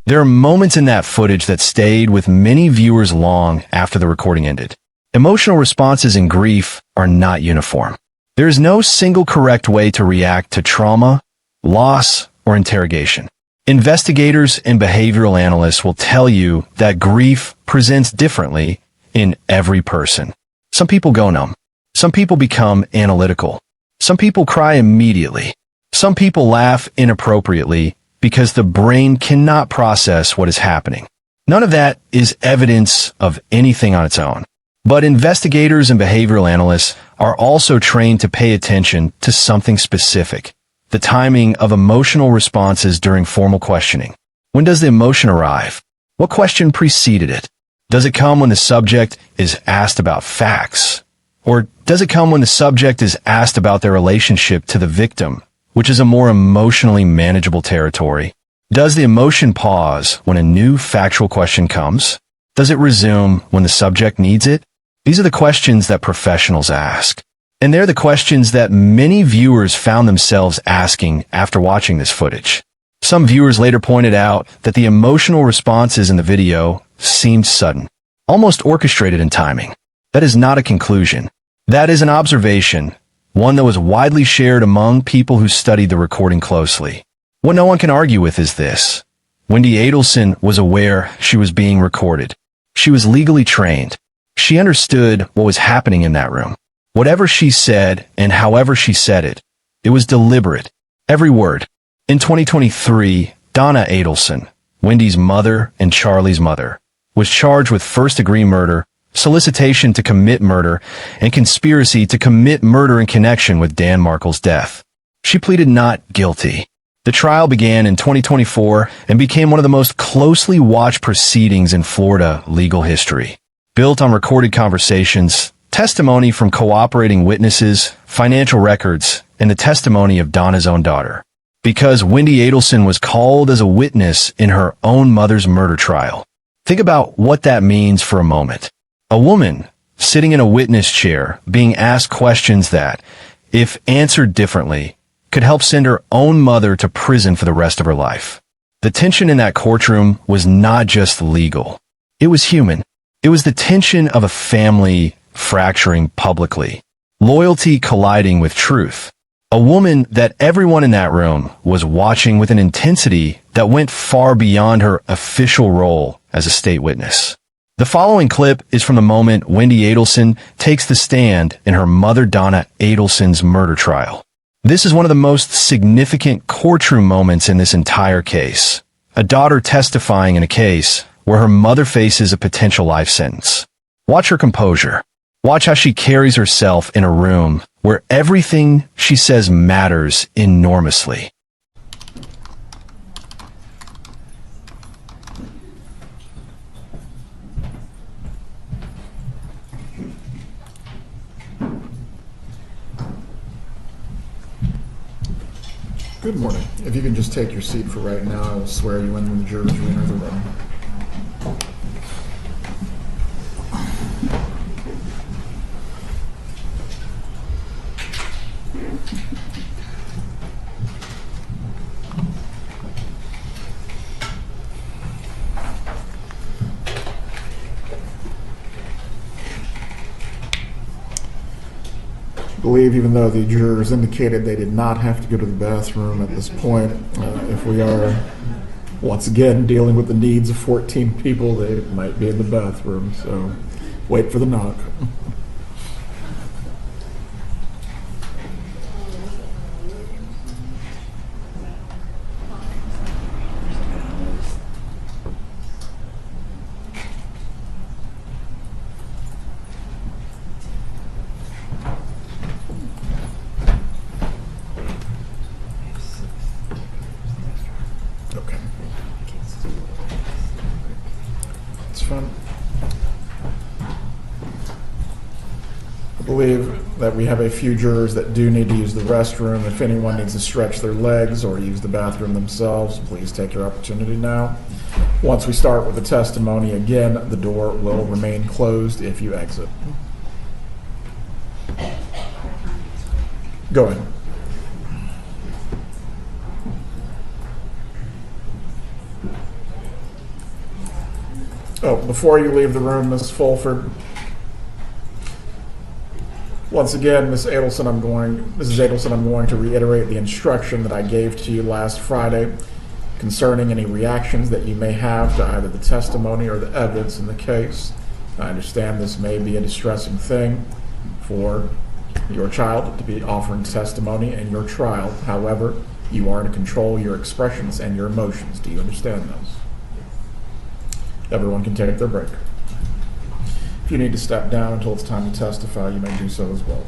There are moments in that footage that stayed with many viewers long after the recording ended. Emotional responses in grief are not uniform. There is no single correct way to react to trauma, loss, or interrogation. Investigators and behavioral analysts will tell you that grief presents differently in every person. Some people go numb. Some people become analytical. Some people cry immediately. Some people laugh inappropriately because the brain cannot process what is happening. None of that is evidence of anything on its own. But investigators and behavioral analysts are also trained to pay attention to something specific: the timing of emotional responses during formal questioning. When does the emotion arrive? What question preceded it? Does it come when the subject is asked about facts? Or does it come when the subject is asked about their relationship to the victim, which is a more emotionally manageable territory? Does the emotion pause when a new factual question comes? Does it resume when the subject needs it? These are the questions that professionals ask. And they're the questions that many viewers found themselves asking after watching this footage. Some viewers later pointed out that the emotional responses in the video seemed sudden, almost orchestrated in timing. That is not a conclusion. That is an observation, one that was widely shared among people who studied the recording closely. What no one can argue with is this: Wendi Adelson was aware she was being recorded. She was legally trained. She understood what was happening in that room. Whatever she said and however she said it, it was deliberate. Every word. In 2023, Donna Adelson, Wendy's mother and Charlie's mother, was charged with first-degree murder, solicitation to commit murder, and conspiracy to commit murder in connection with Dan Markel's death. She pleaded not guilty. The trial began in 2024 and became one of the most closely watched proceedings in Florida legal history. Built on recorded conversations, testimony from cooperating witnesses, financial records, and the testimony of Donna's own daughter. Because Wendi Adelson was called as a witness in her own mother's murder trial. Think about what that means for a moment. A woman sitting in a witness chair being asked questions that, if answered differently, could help send her own mother to prison for the rest of her life. The tension in that courtroom was not just legal. It was human. It was the tension of a family fracturing publicly, loyalty colliding with truth, A woman that everyone in that room was watching with an intensity that went far beyond her official role as a state witness. The following clip is from the moment Wendy Adelson takes the stand in her mother Donna Adelson's murder trial. This is one of the most significant courtroom moments in this entire case. A daughter testifying in a case where her mother faces a potential life sentence. Watch her composure. Watch how she carries herself in a room where everything she says matters enormously. Good morning. If you can just take your seat for right now, I will swear you in when the jurors re-enter the room. I believe, even though the jurors indicated they did not have to go to the bathroom at this point, if we are once again dealing with the needs of 14 people, they might be in the bathroom, so wait for the knock. Okay. It's fun. I believe that we have a few jurors that do need to use the restroom. If anyone needs to stretch their legs or use the bathroom themselves, please take your opportunity now. Once we start with the testimony, again, the door will remain closed if you exit. Go ahead. Oh, before you leave the room, Ms. Fulford, once again, Mrs. Adelson, I'm going to reiterate the instruction that I gave to you last Friday concerning any reactions that you may have to either the testimony or the evidence in the case. I understand this may be a distressing thing for your child to be offering testimony in your trial. However, you are to control your expressions and your emotions. Do you understand those? Everyone can take their break. If you need to step down until it's time to testify, you may do so as well.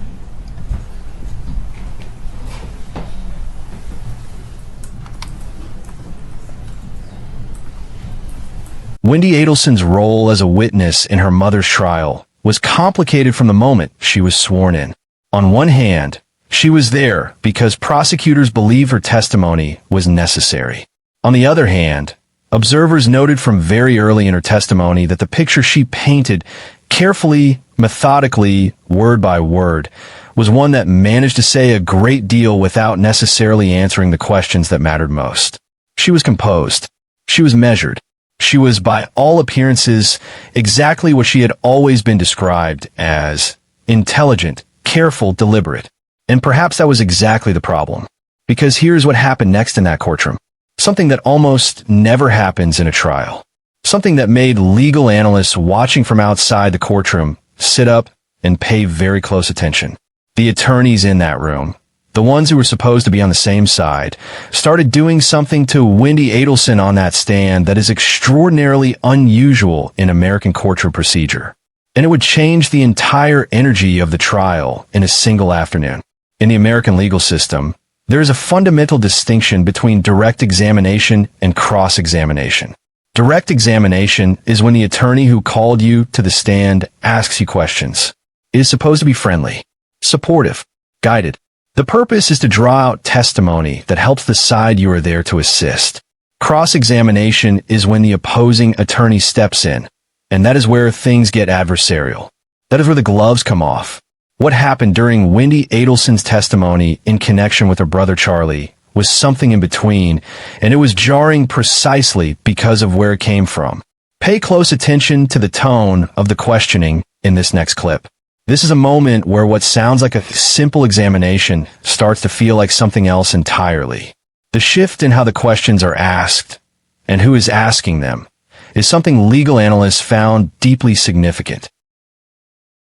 Wendy Adelson's role as a witness in her mother's trial was complicated from the moment she was sworn in. On one hand, she was there because prosecutors believed her testimony was necessary. On the other hand, observers noted from very early in her testimony that the picture she painted carefully, methodically, word by word, was one that managed to say a great deal without necessarily answering the questions that mattered most. She was composed. She was measured. She was, by all appearances, exactly what she had always been described as: intelligent, careful, deliberate. And perhaps that was exactly the problem. Because here's what happened next in that courtroom. Something that almost never happens in a trial. Something that made legal analysts watching from outside the courtroom sit up and pay very close attention. The attorneys in that room, the ones who were supposed to be on the same side, started doing something to Wendy Adelson on that stand that is extraordinarily unusual in American courtroom procedure. And it would change the entire energy of the trial in a single afternoon. In the American legal system, there is a fundamental distinction between direct examination and cross-examination. Direct examination is when the attorney who called you to the stand asks you questions. It is supposed to be friendly, supportive, guided. The purpose is to draw out testimony that helps the side you are there to assist. Cross-examination is when the opposing attorney steps in, and that is where things get adversarial. That is where the gloves come off. What happened during Wendy Adelson's testimony in connection with her brother Charlie was something in between, and it was jarring precisely because of where it came from. Pay close attention to the tone of the questioning in this next clip. This is a moment where what sounds like a simple examination starts to feel like something else entirely. The shift in how the questions are asked and who is asking them is something legal analysts found deeply significant.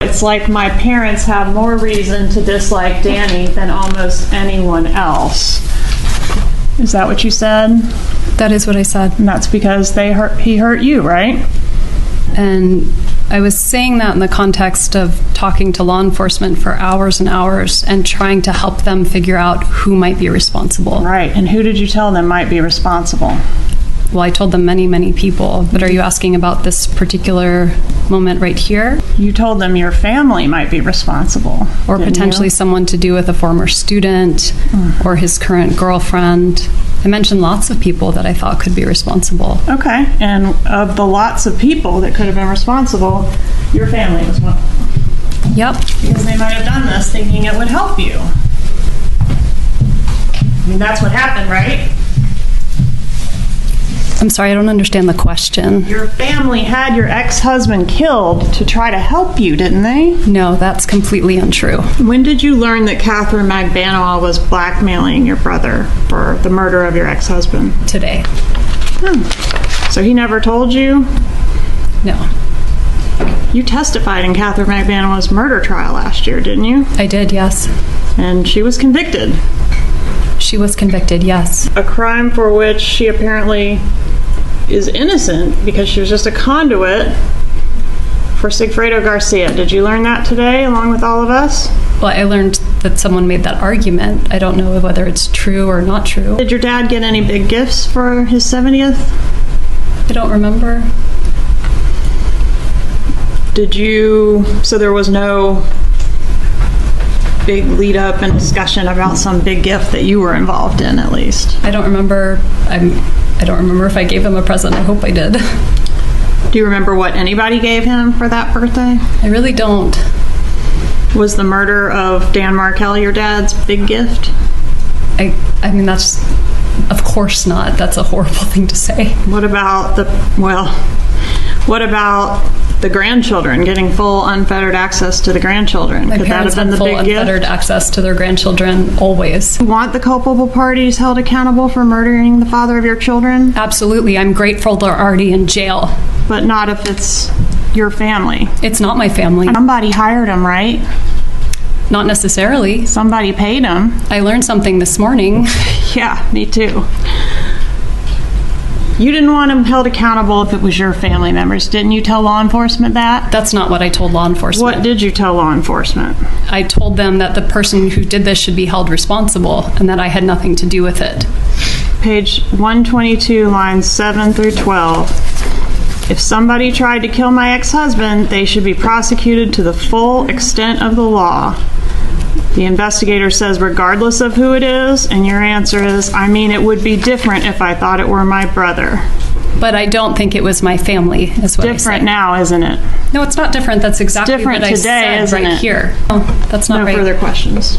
It's like my parents have more reason to dislike Danny than almost anyone else. Is that what you said? That is what I said. And that's because he hurt you, right? And I was saying that in the context of talking to law enforcement for hours and hours and trying to help them figure out who might be responsible. Right. And who did you tell them might be responsible? Well, I told them many, many people. But are you asking about this particular moment right here? You told them your family might be responsible. Or potentially someone to do with a former student or his current girlfriend. I mentioned lots of people that I thought could be responsible. Okay. And of the lots of people that could have been responsible, your family was one. Yep. Because they might have done this thinking it would help you. I mean, that's what happened, right? I'm sorry, I don't understand the question. Your family had your ex-husband killed to try to help you, didn't they? No, that's completely untrue. When did you learn that Catherine McBanoa was blackmailing your brother for the murder of your ex-husband? Today. So he never told you? No. You testified in Catherine McBanoa's murder trial last year, didn't you? I did, yes. And she was convicted. She was convicted, yes. A crime for which she apparently is innocent because she was just a conduit for Sigfredo Garcia. Did you learn that today along with all of us? Well, I learned that someone made that argument. I don't know whether it's true or not true. Did your dad get any big gifts for his 70th? I don't remember. So there was no big lead up and discussion about some big gift that you were involved in, at least? I don't remember. I don't remember if I gave him a present. I hope I did. Do you remember what anybody gave him for that birthday? I really don't. Was the murder of Dan Markel your dad's big gift? I mean, that's, of course not. That's a horrible thing to say. What about the grandchildren, getting full unfettered access to the grandchildren? My parents had full unfettered access to their grandchildren always. You want the culpable parties held accountable for murdering the father of your children? Absolutely. I'm grateful they're already in jail. But not if it's your family. It's not my family. Somebody hired them, right? Not necessarily. Somebody paid them. I learned something this morning. Yeah, me too. You didn't want them held accountable if it was your family members. Didn't you tell law enforcement that? That's not what I told law enforcement. What did you tell law enforcement? I told them that the person who did this should be held responsible and that I had nothing to do with it. Page 122, lines 7 through 12. If somebody tried to kill my ex-husband, they should be prosecuted to the full extent of the law. The investigator says, regardless of who it is, and your answer is, I mean, it would be different if I thought it were my brother. But I don't think it was my family, is what I say. Different now, isn't it? No, it's not different. That's exactly different what I today, said right here. No, that's not right. No further questions.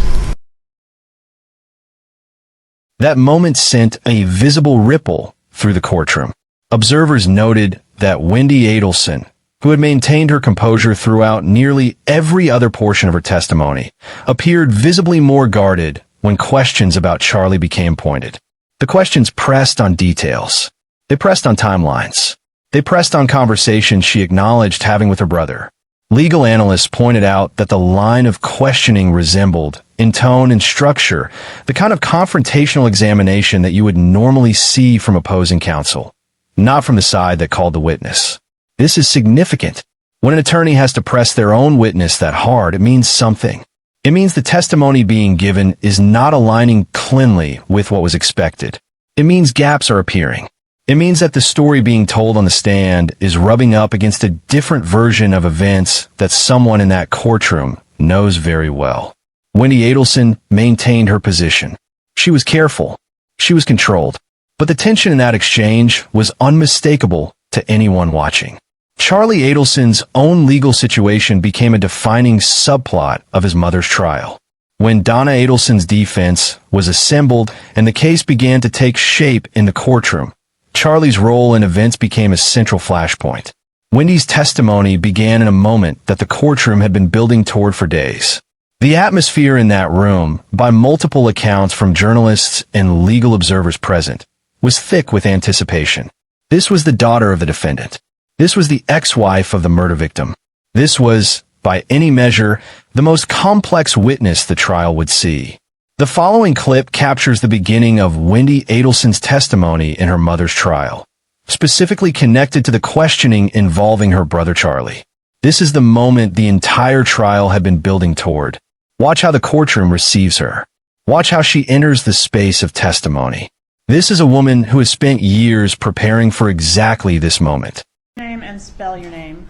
That moment sent a visible ripple through the courtroom. Observers noted that Wendy Adelson, who had maintained her composure throughout nearly every other portion of her testimony, appeared visibly more guarded when questions about Charlie became pointed. The questions pressed on details. They pressed on timelines. They pressed on conversations she acknowledged having with her brother. Legal analysts pointed out that the line of questioning resembled, in tone and structure, the kind of confrontational examination that you would normally see from opposing counsel, not from the side that called the witness. This is significant. When an attorney has to press their own witness that hard, it means something. It means the testimony being given is not aligning cleanly with what was expected. It means gaps are appearing. It means that the story being told on the stand is rubbing up against a different version of events that someone in that courtroom knows very well. Wendy Adelson maintained her position. She was careful. She was controlled. But the tension in that exchange was unmistakable to anyone watching. Charlie Adelson's own legal situation became a defining subplot of his mother's trial. When Donna Adelson's defense was assembled and the case began to take shape in the courtroom, Charlie's role in events became a central flashpoint. Wendy's testimony began in a moment that the courtroom had been building toward for days. The atmosphere in that room, by multiple accounts from journalists and legal observers present, was thick with anticipation. This was the daughter of the defendant. This was the ex-wife of the murder victim. This was, by any measure, the most complex witness the trial would see. The following clip captures the beginning of Wendy Adelson's testimony in her mother's trial, specifically connected to the questioning involving her brother Charlie. This is the moment the entire trial had been building toward. Watch how the courtroom receives her. Watch how she enters the space of testimony. This is a woman who has spent years preparing for exactly this moment. Name and spell your name.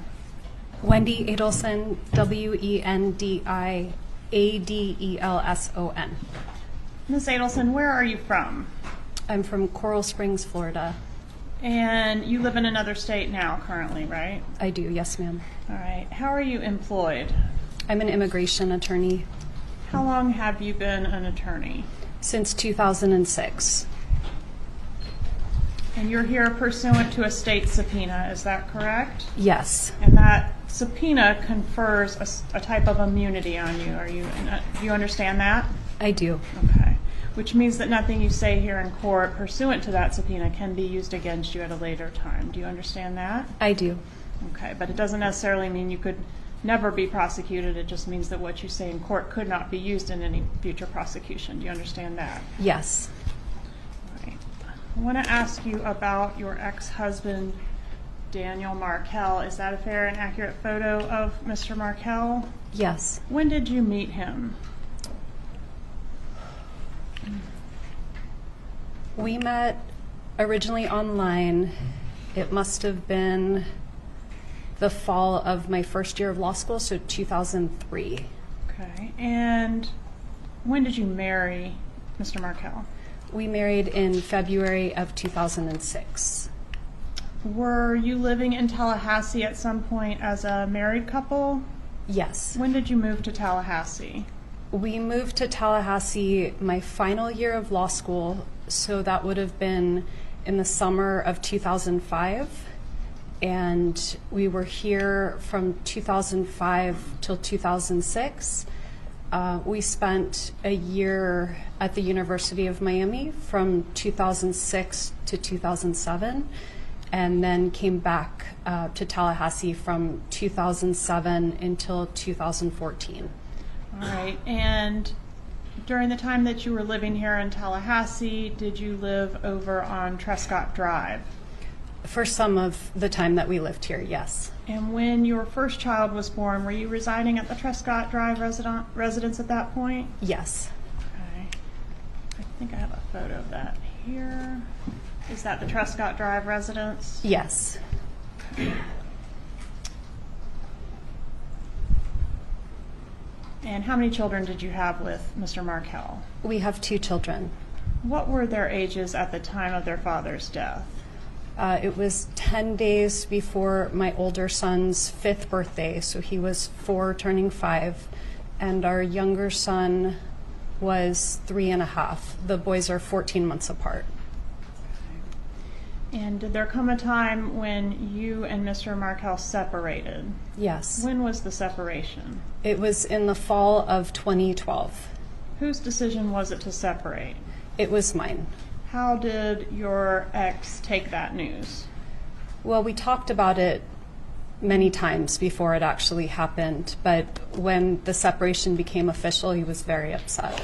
Wendi Adelson, Wendiadelson. Miss Adelson, where are you from? I'm from Coral Springs, Florida. And you live in another state now, currently, right? I do, yes, ma'am. All right. How are you employed? I'm an immigration attorney. How long have you been an attorney? Since 2006. And you're here pursuant to a state subpoena, is that correct? Yes. And that subpoena confers a type of immunity on you. Do you understand that? I do. Okay. Which means that nothing you say here in court pursuant to that subpoena can be used against you at a later time. Do you understand that? I do. Okay, but it doesn't necessarily mean you could never be prosecuted. It just means that what you say in court could not be used in any future prosecution. Do you understand that? Yes. All right. I want to ask you about your ex-husband, Daniel Markel. Is that a fair and accurate photo of Mr. Markel? Yes. When did you meet him? We met originally online. It must have been the fall of my first year of law school, so 2003. Okay. And when did you marry Mr. Markel? We married in February of 2006. Were you living in Tallahassee at some point as a married couple? Yes. When did you move to Tallahassee? We moved to Tallahassee my final year of law school, so that would have been in the summer of 2005. And we were here from 2005 till 2006. We spent a year at the University of Miami from 2006 to 2007, and then came back to Tallahassee from 2007 until 2014. All right. And during the time that you were living here in Tallahassee, did you live over on Trescott Drive? For some of the time that we lived here, yes. And when your first child was born, were you residing at the Trescott Drive residence at that point? Yes. Okay. I think I have a photo of that here. Is that the Trescott Drive residence? Yes. Okay. And how many children did you have with Mr. Markel? We have 2 children. What were their ages at the time of their father's death? It was 10 days before my older son's 5th birthday, so he was 4 turning 5, and our younger son was 3.5. The boys are 14 months apart. And did there come a time when you and Mr. Markel separated? Yes. When was the separation? It was in the fall of 2012. Whose decision was it to separate? It was mine. How did your ex take that news? Well, we talked about it many times before it actually happened, but when the separation became official, he was very upset.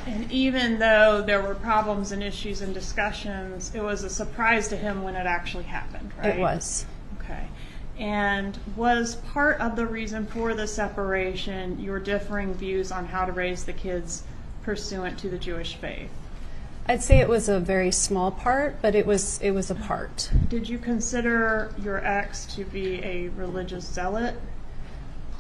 And even though there were problems and issues and discussions, it was a surprise to him when it actually happened, right? It was. Okay. And was part of the reason for the separation your differing views on how to raise the kids pursuant to the Jewish faith? I'd say it was a very small part, but it was a part. Did you consider your ex to be a religious zealot?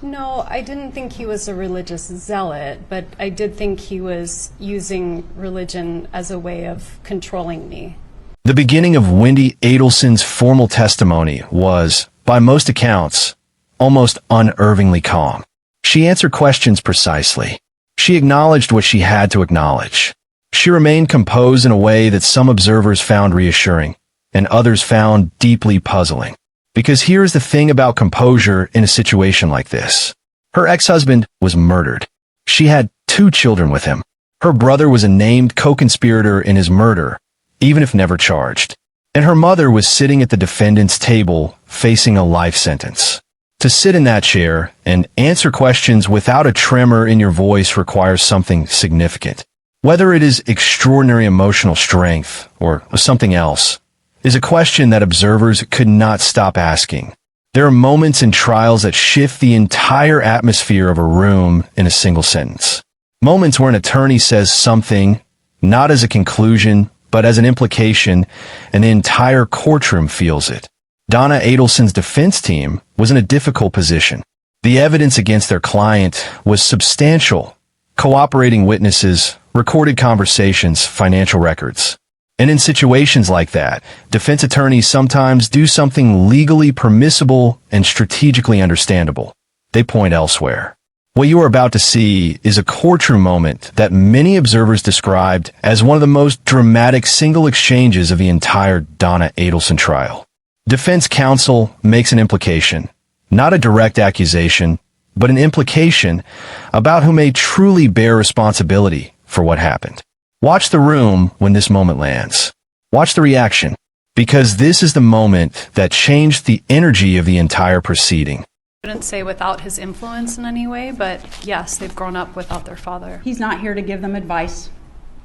No, I didn't think he was a religious zealot, but I did think he was using religion as a way of controlling me. The beginning of Wendy Adelson's formal testimony was, by most accounts, almost unervingly calm. She answered questions precisely. She acknowledged what she had to acknowledge. She remained composed in a way that some observers found reassuring, and others found deeply puzzling. Because here's the thing about composure in a situation like this. Her ex-husband was murdered. She had 2 children with him. Her brother was a named co-conspirator in his murder, even if never charged. And her mother was sitting at the defendant's table, facing a life sentence. To sit in that chair and answer questions without a tremor in your voice requires something significant. Whether it is extraordinary emotional strength or something else, is a question that observers could not stop asking. There are moments in trials that shift the entire atmosphere of a room in a single sentence. Moments where an attorney says something, not as a conclusion, but as an implication, and the entire courtroom feels it. Donna Adelson's defense team was in a difficult position. The evidence against their client was substantial. Cooperating witnesses, recorded conversations, financial records. And in situations like that, defense attorneys sometimes do something legally permissible and strategically understandable. They point elsewhere. What you are about to see is a courtroom moment that many observers described as one of the most dramatic single exchanges of the entire Donna Adelson trial. Defense counsel makes an implication, not a direct accusation, but an implication about who may truly bear responsibility for what happened. Watch the room when this moment lands. Watch the reaction, because this is the moment that changed the energy of the entire proceeding. I wouldn't say without his influence in any way, but yes, they've grown up without their father. He's not here to give them advice.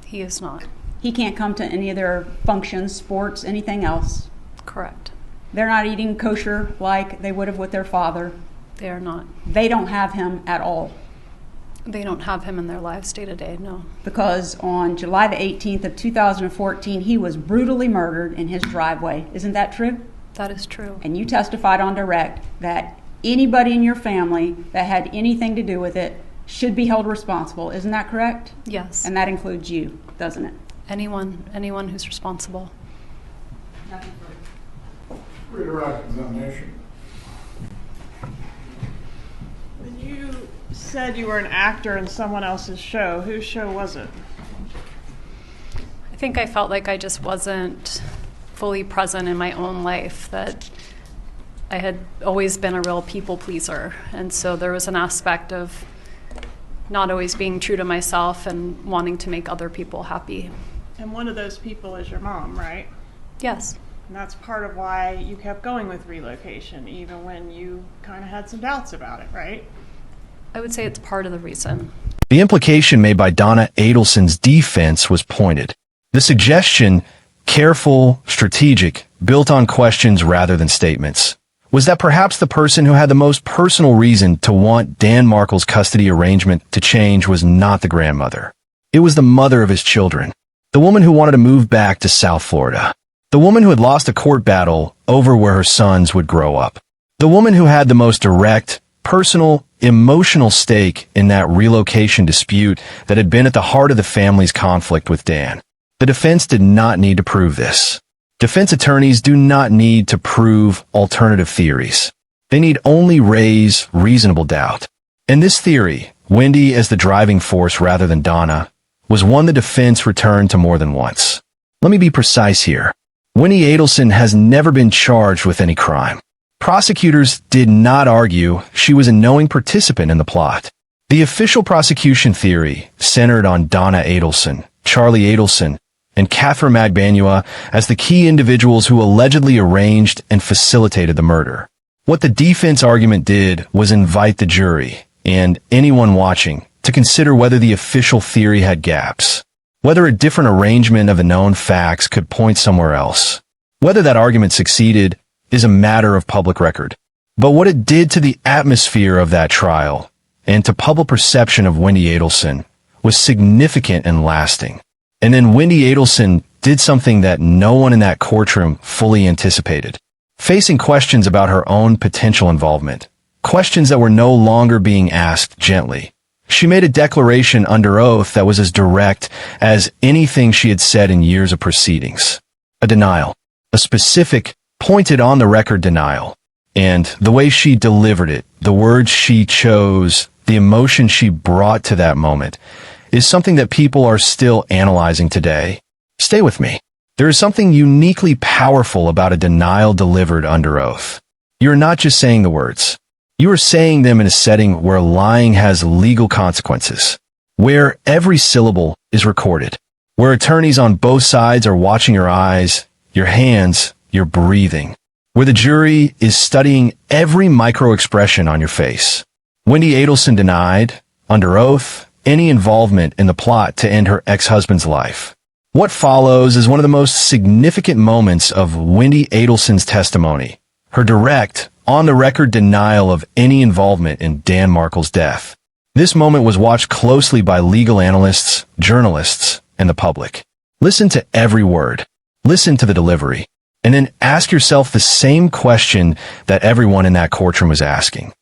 He is not. He can't come to any of their functions, sports, anything else. Correct. They're not eating kosher like they would have with their father. They are not. They don't have him at all. They don't have him in their lives day to day, no. Because on July the 18th of 2014, he was brutally murdered in his driveway. Isn't that true? That is true. And you testified on direct that anybody in your family that had anything to do with it should be held responsible. Isn't that correct? Yes. And that includes you, doesn't it? Anyone who's responsible. Nothing further. Redirect examination. When you said you were an actor in someone else's show, whose show was it? I think I felt like I just wasn't fully present in my own life, that I had always been a real people pleaser. And so there was an aspect of not always being true to myself and wanting to make other people happy. And one of those people is your mom, right? Yes. And that's part of why you kept going with relocation, even when you kind of had some doubts about it, right? I would say it's part of the reason. The implication made by Donna Adelson's defense was pointed. The suggestion, careful, strategic, built on questions rather than statements, was that perhaps the person who had the most personal reason to want Dan Markel's custody arrangement to change was not the grandmother. It was the mother of his children, the woman who wanted to move back to South Florida, the woman who had lost a court battle over where her sons would grow up, the woman who had the most direct, personal, emotional stake in that relocation dispute that had been at the heart of the family's conflict with Dan. The defense did not need to prove this. Defense attorneys do not need to prove alternative theories. They need only raise reasonable doubt. And this theory, Wendy as the driving force rather than Donna, was one the defense returned to more than once. Let me be precise here. Wendy Adelson has never been charged with any crime. Prosecutors did not argue she was a knowing participant in the plot. The official prosecution theory centered on Donna Adelson, Charlie Adelson, and Catherine Magbanua as the key individuals who allegedly arranged and facilitated the murder. What the defense argument did was invite the jury, and anyone watching, to consider whether the official theory had gaps, whether a different arrangement of the known facts could point somewhere else. Whether that argument succeeded is a matter of public record. But what it did to the atmosphere of that trial, and to public perception of Wendy Adelson, was significant and lasting. And then Wendy Adelson did something that no one in that courtroom fully anticipated. Facing questions about her own potential involvement, questions that were no longer being asked gently, she made a declaration under oath that was as direct as anything she had said in years of proceedings. A denial. A specific, pointed on the record denial. And the way she delivered it, the words she chose, the emotion she brought to that moment, is something that people are still analyzing today. Stay with me. There is something uniquely powerful about a denial delivered under oath. You are not just saying the words. You are saying them in a setting where lying has legal consequences, where every syllable is recorded, where attorneys on both sides are watching your eyes, your hands, your breathing, where the jury is studying every micro-expression on your face. Wendy Adelson denied, under oath, any involvement in the plot to end her ex-husband's life. What follows is one of the most significant moments of Wendy Adelson's testimony, her direct, on-the-record denial of any involvement in Dan Markel's death. This moment was watched closely by legal analysts, journalists, and the public. Listen to every word. Listen to the delivery. And then ask yourself the same question that everyone in that courtroom was asking.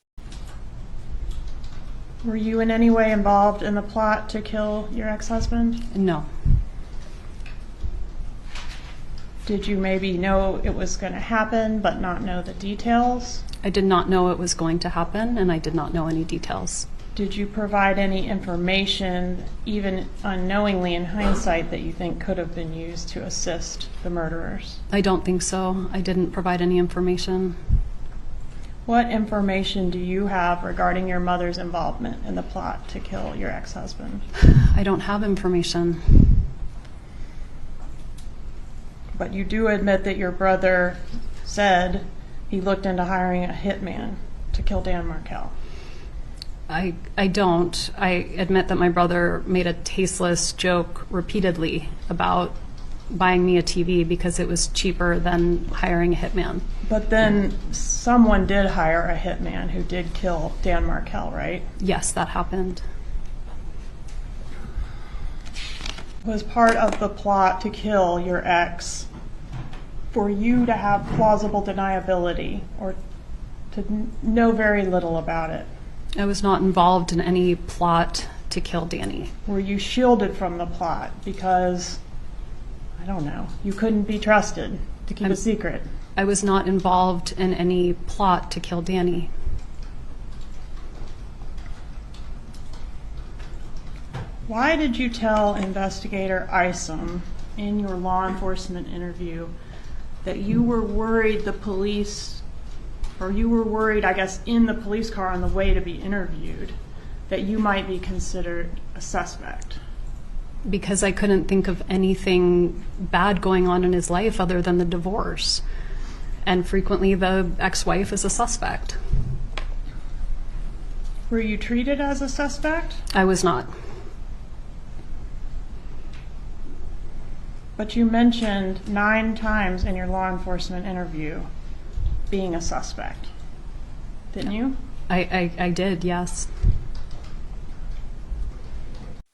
Were you in any way involved in the plot to kill your ex-husband? No. Did you maybe know it was going to happen but not know the details? I did not know it was going to happen, and I did not know any details. Did you provide any information, even unknowingly in hindsight, that you think could have been used to assist the murderers? I don't think so. I didn't provide any information. What information do you have regarding your mother's involvement in the plot to kill your ex-husband? I don't have information. But you do admit that your brother said he looked into hiring a hitman to kill Dan Markel. I don't. I admit that my brother made a tasteless joke repeatedly about buying me a TV because it was cheaper than hiring a hitman. But then someone did hire a hitman who did kill Dan Markel, right? Yes, that happened. Was part of the plot to kill your ex for you to have plausible deniability or to know very little about it? I was not involved in any plot to kill Danny. Were you shielded from the plot because, I don't know, you couldn't be trusted to keep a secret? I was not involved in any plot to kill Danny. Why did you tell investigator Isom in your law enforcement interview that you were worried the police, or you were worried, I guess, in the police car on the way to be interviewed, that you might be considered a suspect? Because I couldn't think of anything bad going on in his life other than the divorce. And frequently the ex-wife is a suspect. Were you treated as a suspect? I was not. But you mentioned 9 times in your law enforcement interview being a suspect, didn't you? I did, yes.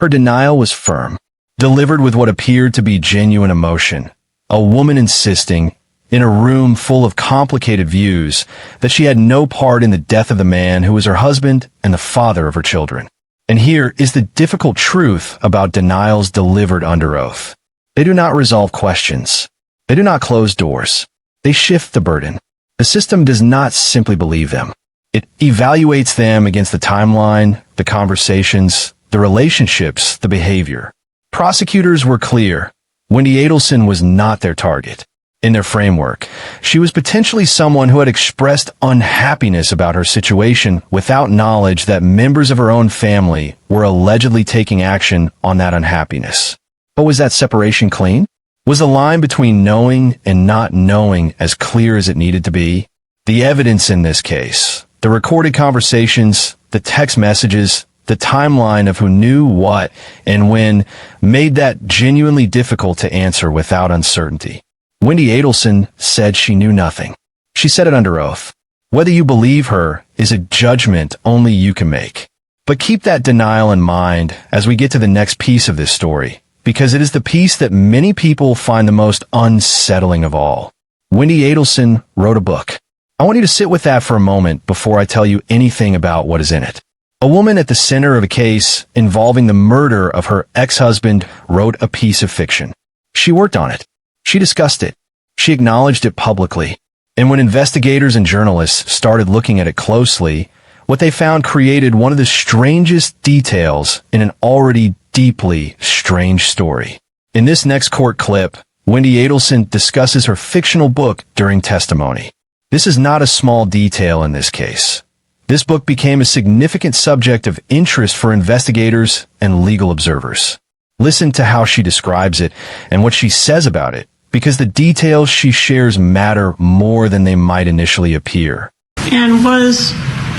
Her denial was firm, delivered with what appeared to be genuine emotion. A woman insisting, in a room full of complicated views, that she had no part in the death of the man who was her husband and the father of her children. And here is the difficult truth about denials delivered under oath. They do not resolve questions. They do not close doors. They shift the burden. The system does not simply believe them. It evaluates them against the timeline, the conversations, the relationships, the behavior. Prosecutors were clear. Wendy Adelson was not their target. In their framework, she was potentially someone who had expressed unhappiness about her situation without knowledge that members of her own family were allegedly taking action on that unhappiness. But was that separation clean? Was the line between knowing and not knowing as clear as it needed to be? The evidence in this case, the recorded conversations, the text messages, the timeline of who knew what and when, made that genuinely difficult to answer without uncertainty. Wendy Adelson said she knew nothing. She said it under oath. Whether you believe her is a judgment only you can make. But keep that denial in mind as we get to the next piece of this story, because it is the piece that many people find the most unsettling of all. Wendy Adelson wrote a book. I want you to sit with that for a moment before I tell you anything about what is in it. A woman at the center of a case involving the murder of her ex-husband wrote a piece of fiction. She worked on it. She discussed it. She acknowledged it publicly. And when investigators and journalists started looking at it closely, what they found created one of the strangest details in an already deeply strange story. In this next court clip, Wendy Adelson discusses her fictional book during testimony. This is not a small detail in this case. This book became a significant subject of interest for investigators and legal observers. Listen to how she describes it and what she says about it, because the details she shares matter more than they might initially appear. And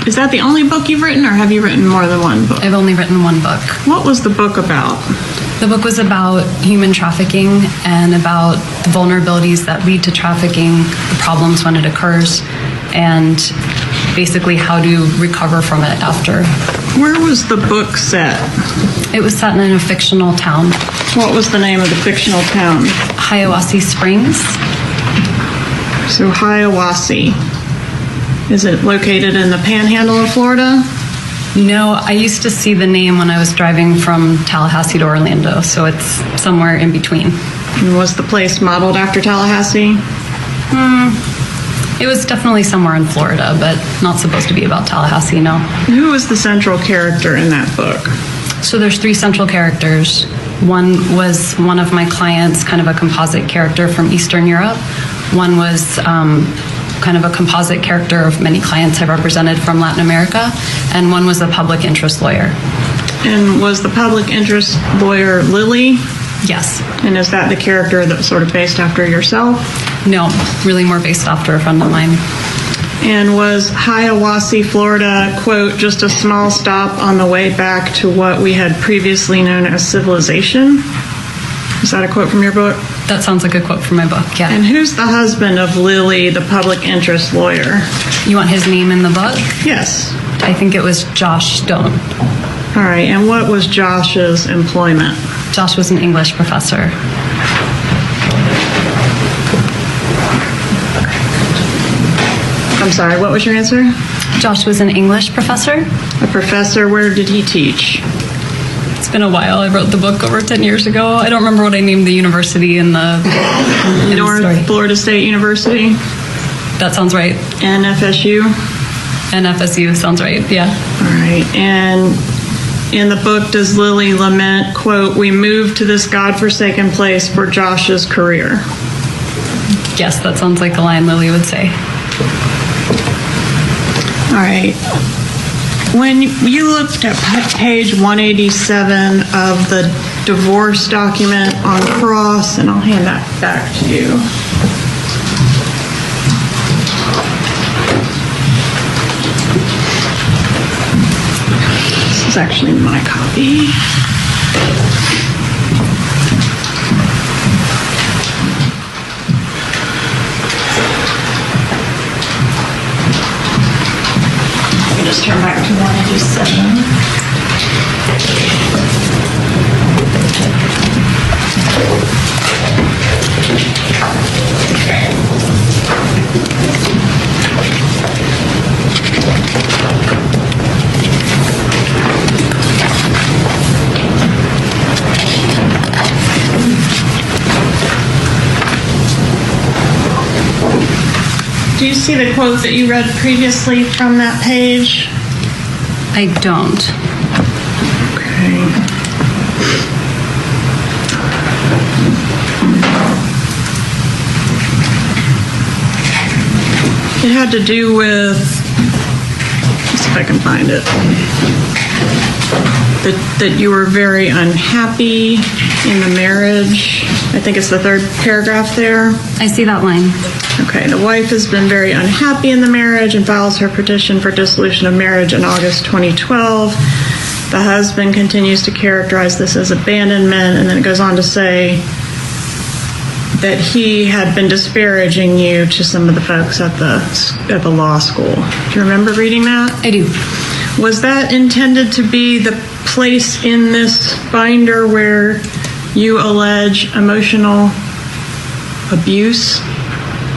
is that the only book you've written, or have you written more than one book? I've only written one book. What was the book about? The book was about human trafficking and about the vulnerabilities that lead to trafficking, the problems when it occurs, and basically how to recover from it after. Where was the book set? It was set in a fictional town. What was the name of the fictional town? Hiawassee Springs. So Hiawassee. Is it located in the panhandle of Florida? No, I used to see the name when I was driving from Tallahassee to Orlando, so it's somewhere in between. And was the place modeled after Tallahassee? It was definitely somewhere in Florida, but not supposed to be about Tallahassee, no. Who was the central character in that book? So there's 3 central characters. One was one of my clients, kind of a composite character from Eastern Europe. One was kind of a composite character of many clients I represented from Latin America, and one was a public interest lawyer. And was the public interest lawyer Lily? Yes. And is that the character that was sort of based after yourself? No, really more based after a friend of mine. And was Hiawassee, Florida, quote, just a small stop on the way back to what we had previously known as civilization? Is that a quote from your book? That sounds like a quote from my book, yeah. And who's the husband of Lily, the public interest lawyer? You want his name in the book? Yes. I think it was Josh Stone. All right, and what was Josh's employment? Josh was an English professor. I'm sorry, what was your answer? Josh was an English professor. A professor, where did he teach? It's been a while. I wrote the book over 10 years ago. I don't remember what I named the university in the North Florida State University? That sounds right. NFSU? NFSU sounds right, yeah. All right, and in the book, does Lily lament, quote, we moved to this godforsaken place for Josh's career? Yes, that sounds like a line Lily would say. All right. When you looked at page 187 of the divorce document on cross, and I'll hand that back to you. This is actually my copy. Just turn back to 187. Do you see the quote that you read previously from that page? I don't. Okay. It had to do with, let's see if I can find it, that you were very unhappy in the marriage. I think it's the 3rd paragraph there. I see that line. Okay, the wife has been very unhappy in the marriage and files her petition for dissolution of marriage in August 2012. The husband continues to characterize this as abandonment, and then it goes on to say that he had been disparaging you to some of the folks at the law school. Do you remember reading that? I do. Was that intended to be the place in this binder where you allege emotional abuse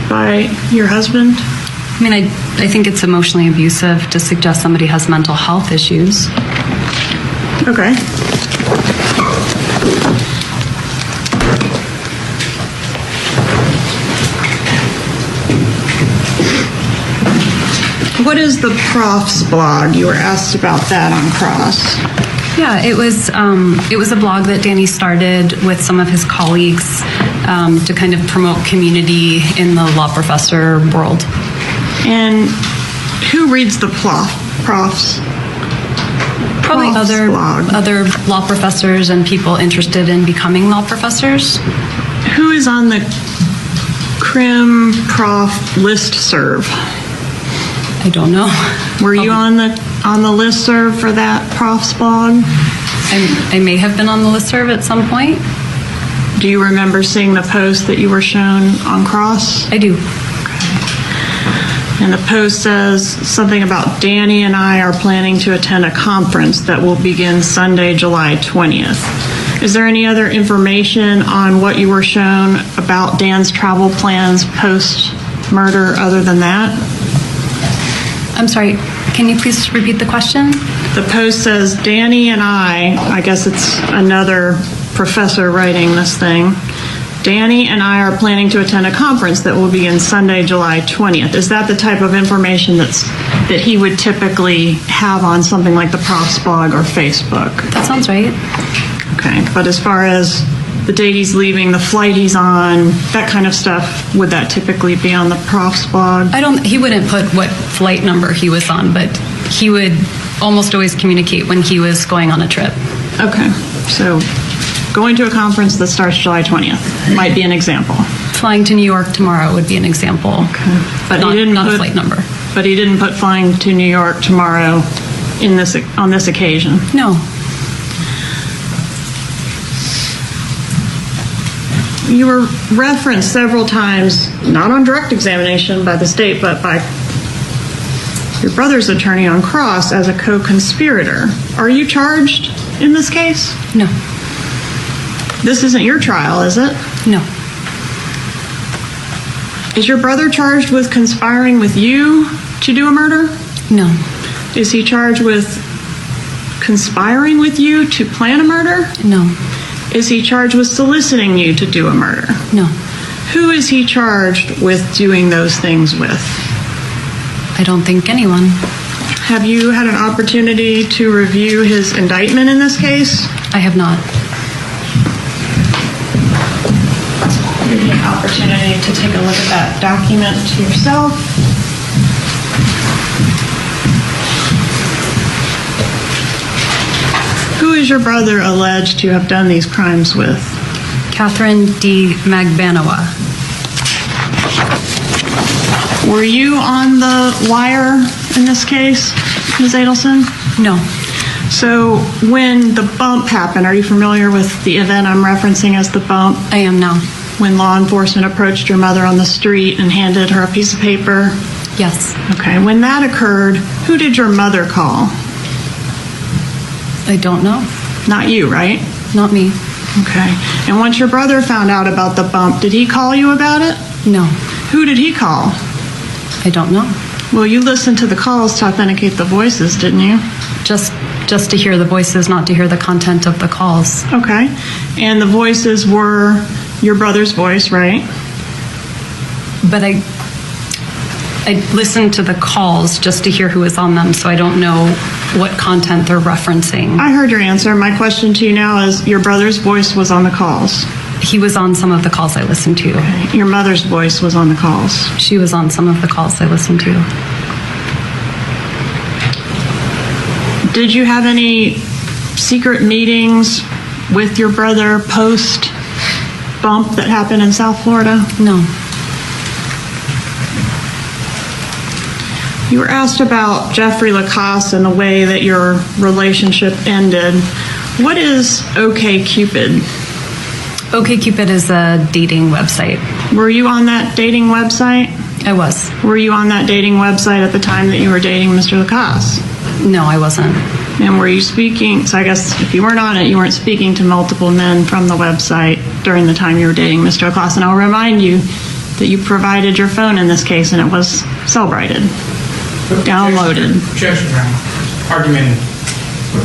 by your husband? I mean, I think it's emotionally abusive to suggest somebody has mental health issues. Okay. What is the Prof's blog? You were asked about that on Cross. Yeah, it was a blog that Danny started with some of his colleagues to kind of promote community in the law professor world. And who reads the profs? Probably Prof's blog. other law professors and people interested in becoming law professors. Who is on the Crim Prof listserv? I don't know. Were you on the listserv for that Prof's blog? I may have been on the listserv at some point. Do you remember seeing the post that you were shown on Cross? I do. And the post says something about Danny and I are planning to attend a conference that will begin Sunday, July 20th. Is there any other information on what you were shown about Dan's travel plans post-murder other than that? I'm sorry, can you please repeat the question? The post says Danny and I guess it's another professor writing this thing. Danny and I are planning to attend a conference that will begin Sunday, July 20th. Is that the type of information that he would typically have on something like the Prof's blog or Facebook? That sounds right. Okay, but as far as the date he's leaving, the flight he's on, that kind of stuff, would that typically be on the Prof's blog? He wouldn't put what flight number he was on, but he would almost always communicate when he was going on a trip. Okay, so going to a conference that starts July 20th might be an example. Flying to New York tomorrow would be an example. Okay. But not, he didn't not put a flight number. But he didn't put flying to New York tomorrow on this occasion. No. You were referenced several times, not on direct examination by the state, but by your brother's attorney on cross as a co-conspirator. Are you charged in this case? No. This isn't your trial, is it? No. Is your brother charged with conspiring with you to do a murder? No. Is he charged with conspiring with you to plan a murder? No. Is he charged with soliciting you to do a murder? No. Who is he charged with doing those things with? I don't think anyone. Have you had an opportunity to review his indictment in this case? I have not. Give you an opportunity to take a look at that document to yourself. Who is your brother alleged to have done these crimes with? Catherine D. Magbanowa. Were you on the wire in this case, Ms. Adelson? No. So when the bump happened, are you familiar with the event I'm referencing as the bump? I am now. When law enforcement approached your mother on the street and handed her a piece of paper? Yes. Okay, when that occurred, who did your mother call? I don't know. Not you, right? Not me. Okay. And once your brother found out about the bump, did he call you about it? No. Who did he call? I don't know. Well, you listened to the calls to authenticate the voices, didn't you? Just to hear the voices, not to hear the content of the calls. Okay. And the voices were your brother's voice, right? But I listened to the calls just to hear who was on them, so I don't know what content they're referencing. I heard your answer. My question to you now is, your brother's voice was on the calls. He was on some of the calls I listened to. Okay. Your mother's voice was on the calls. She was on some of the calls I listened to. Did you have any secret meetings with your brother post bump that happened in South Florida? No. You were asked about Jeffrey Lacasse and the way that your relationship ended. What is OkCupid? OkCupid is a dating website. Were you on that dating website? I was. Were you on that dating website at the time that you were dating Mr. Lacasse? No, I wasn't. And were you speaking, so I guess if you weren't on it, you weren't speaking to multiple men from the website during the time you were dating Mr. Lacasse. And I'll remind you that you provided your phone in this case and it was cell-brighted, downloaded. Objection, argument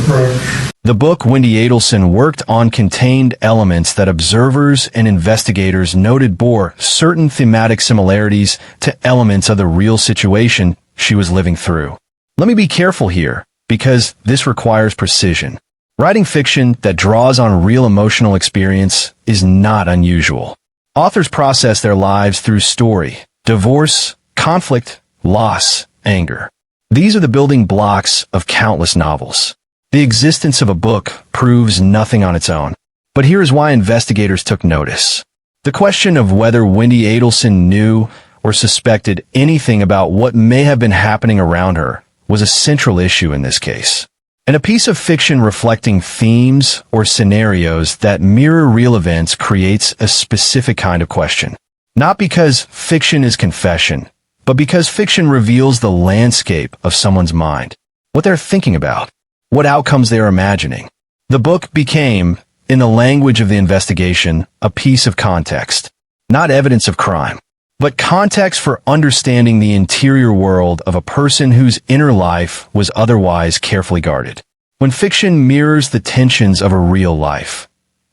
approach. The book Wendy Adelson worked on contained elements that observers and investigators noted bore certain thematic similarities to elements of the real situation she was living through. Let me be careful here, because this requires precision. Writing fiction that draws on real emotional experience is not unusual. Authors process their lives through story, divorce, conflict, loss, anger. These are the building blocks of countless novels. The existence of a book proves nothing on its own. But here is why investigators took notice. The question of whether Wendy Adelson knew or suspected anything about what may have been happening around her was a central issue in this case. And a piece of fiction reflecting themes or scenarios that mirror real events creates a specific kind of question. Not because fiction is confession, but because fiction reveals the landscape of someone's mind, what they're thinking about, what outcomes they're imagining. The book became, in the language of the investigation, a piece of context, not evidence of crime, but context for understanding the interior world of a person whose inner life was otherwise carefully guarded. When fiction mirrors the tensions of a real life,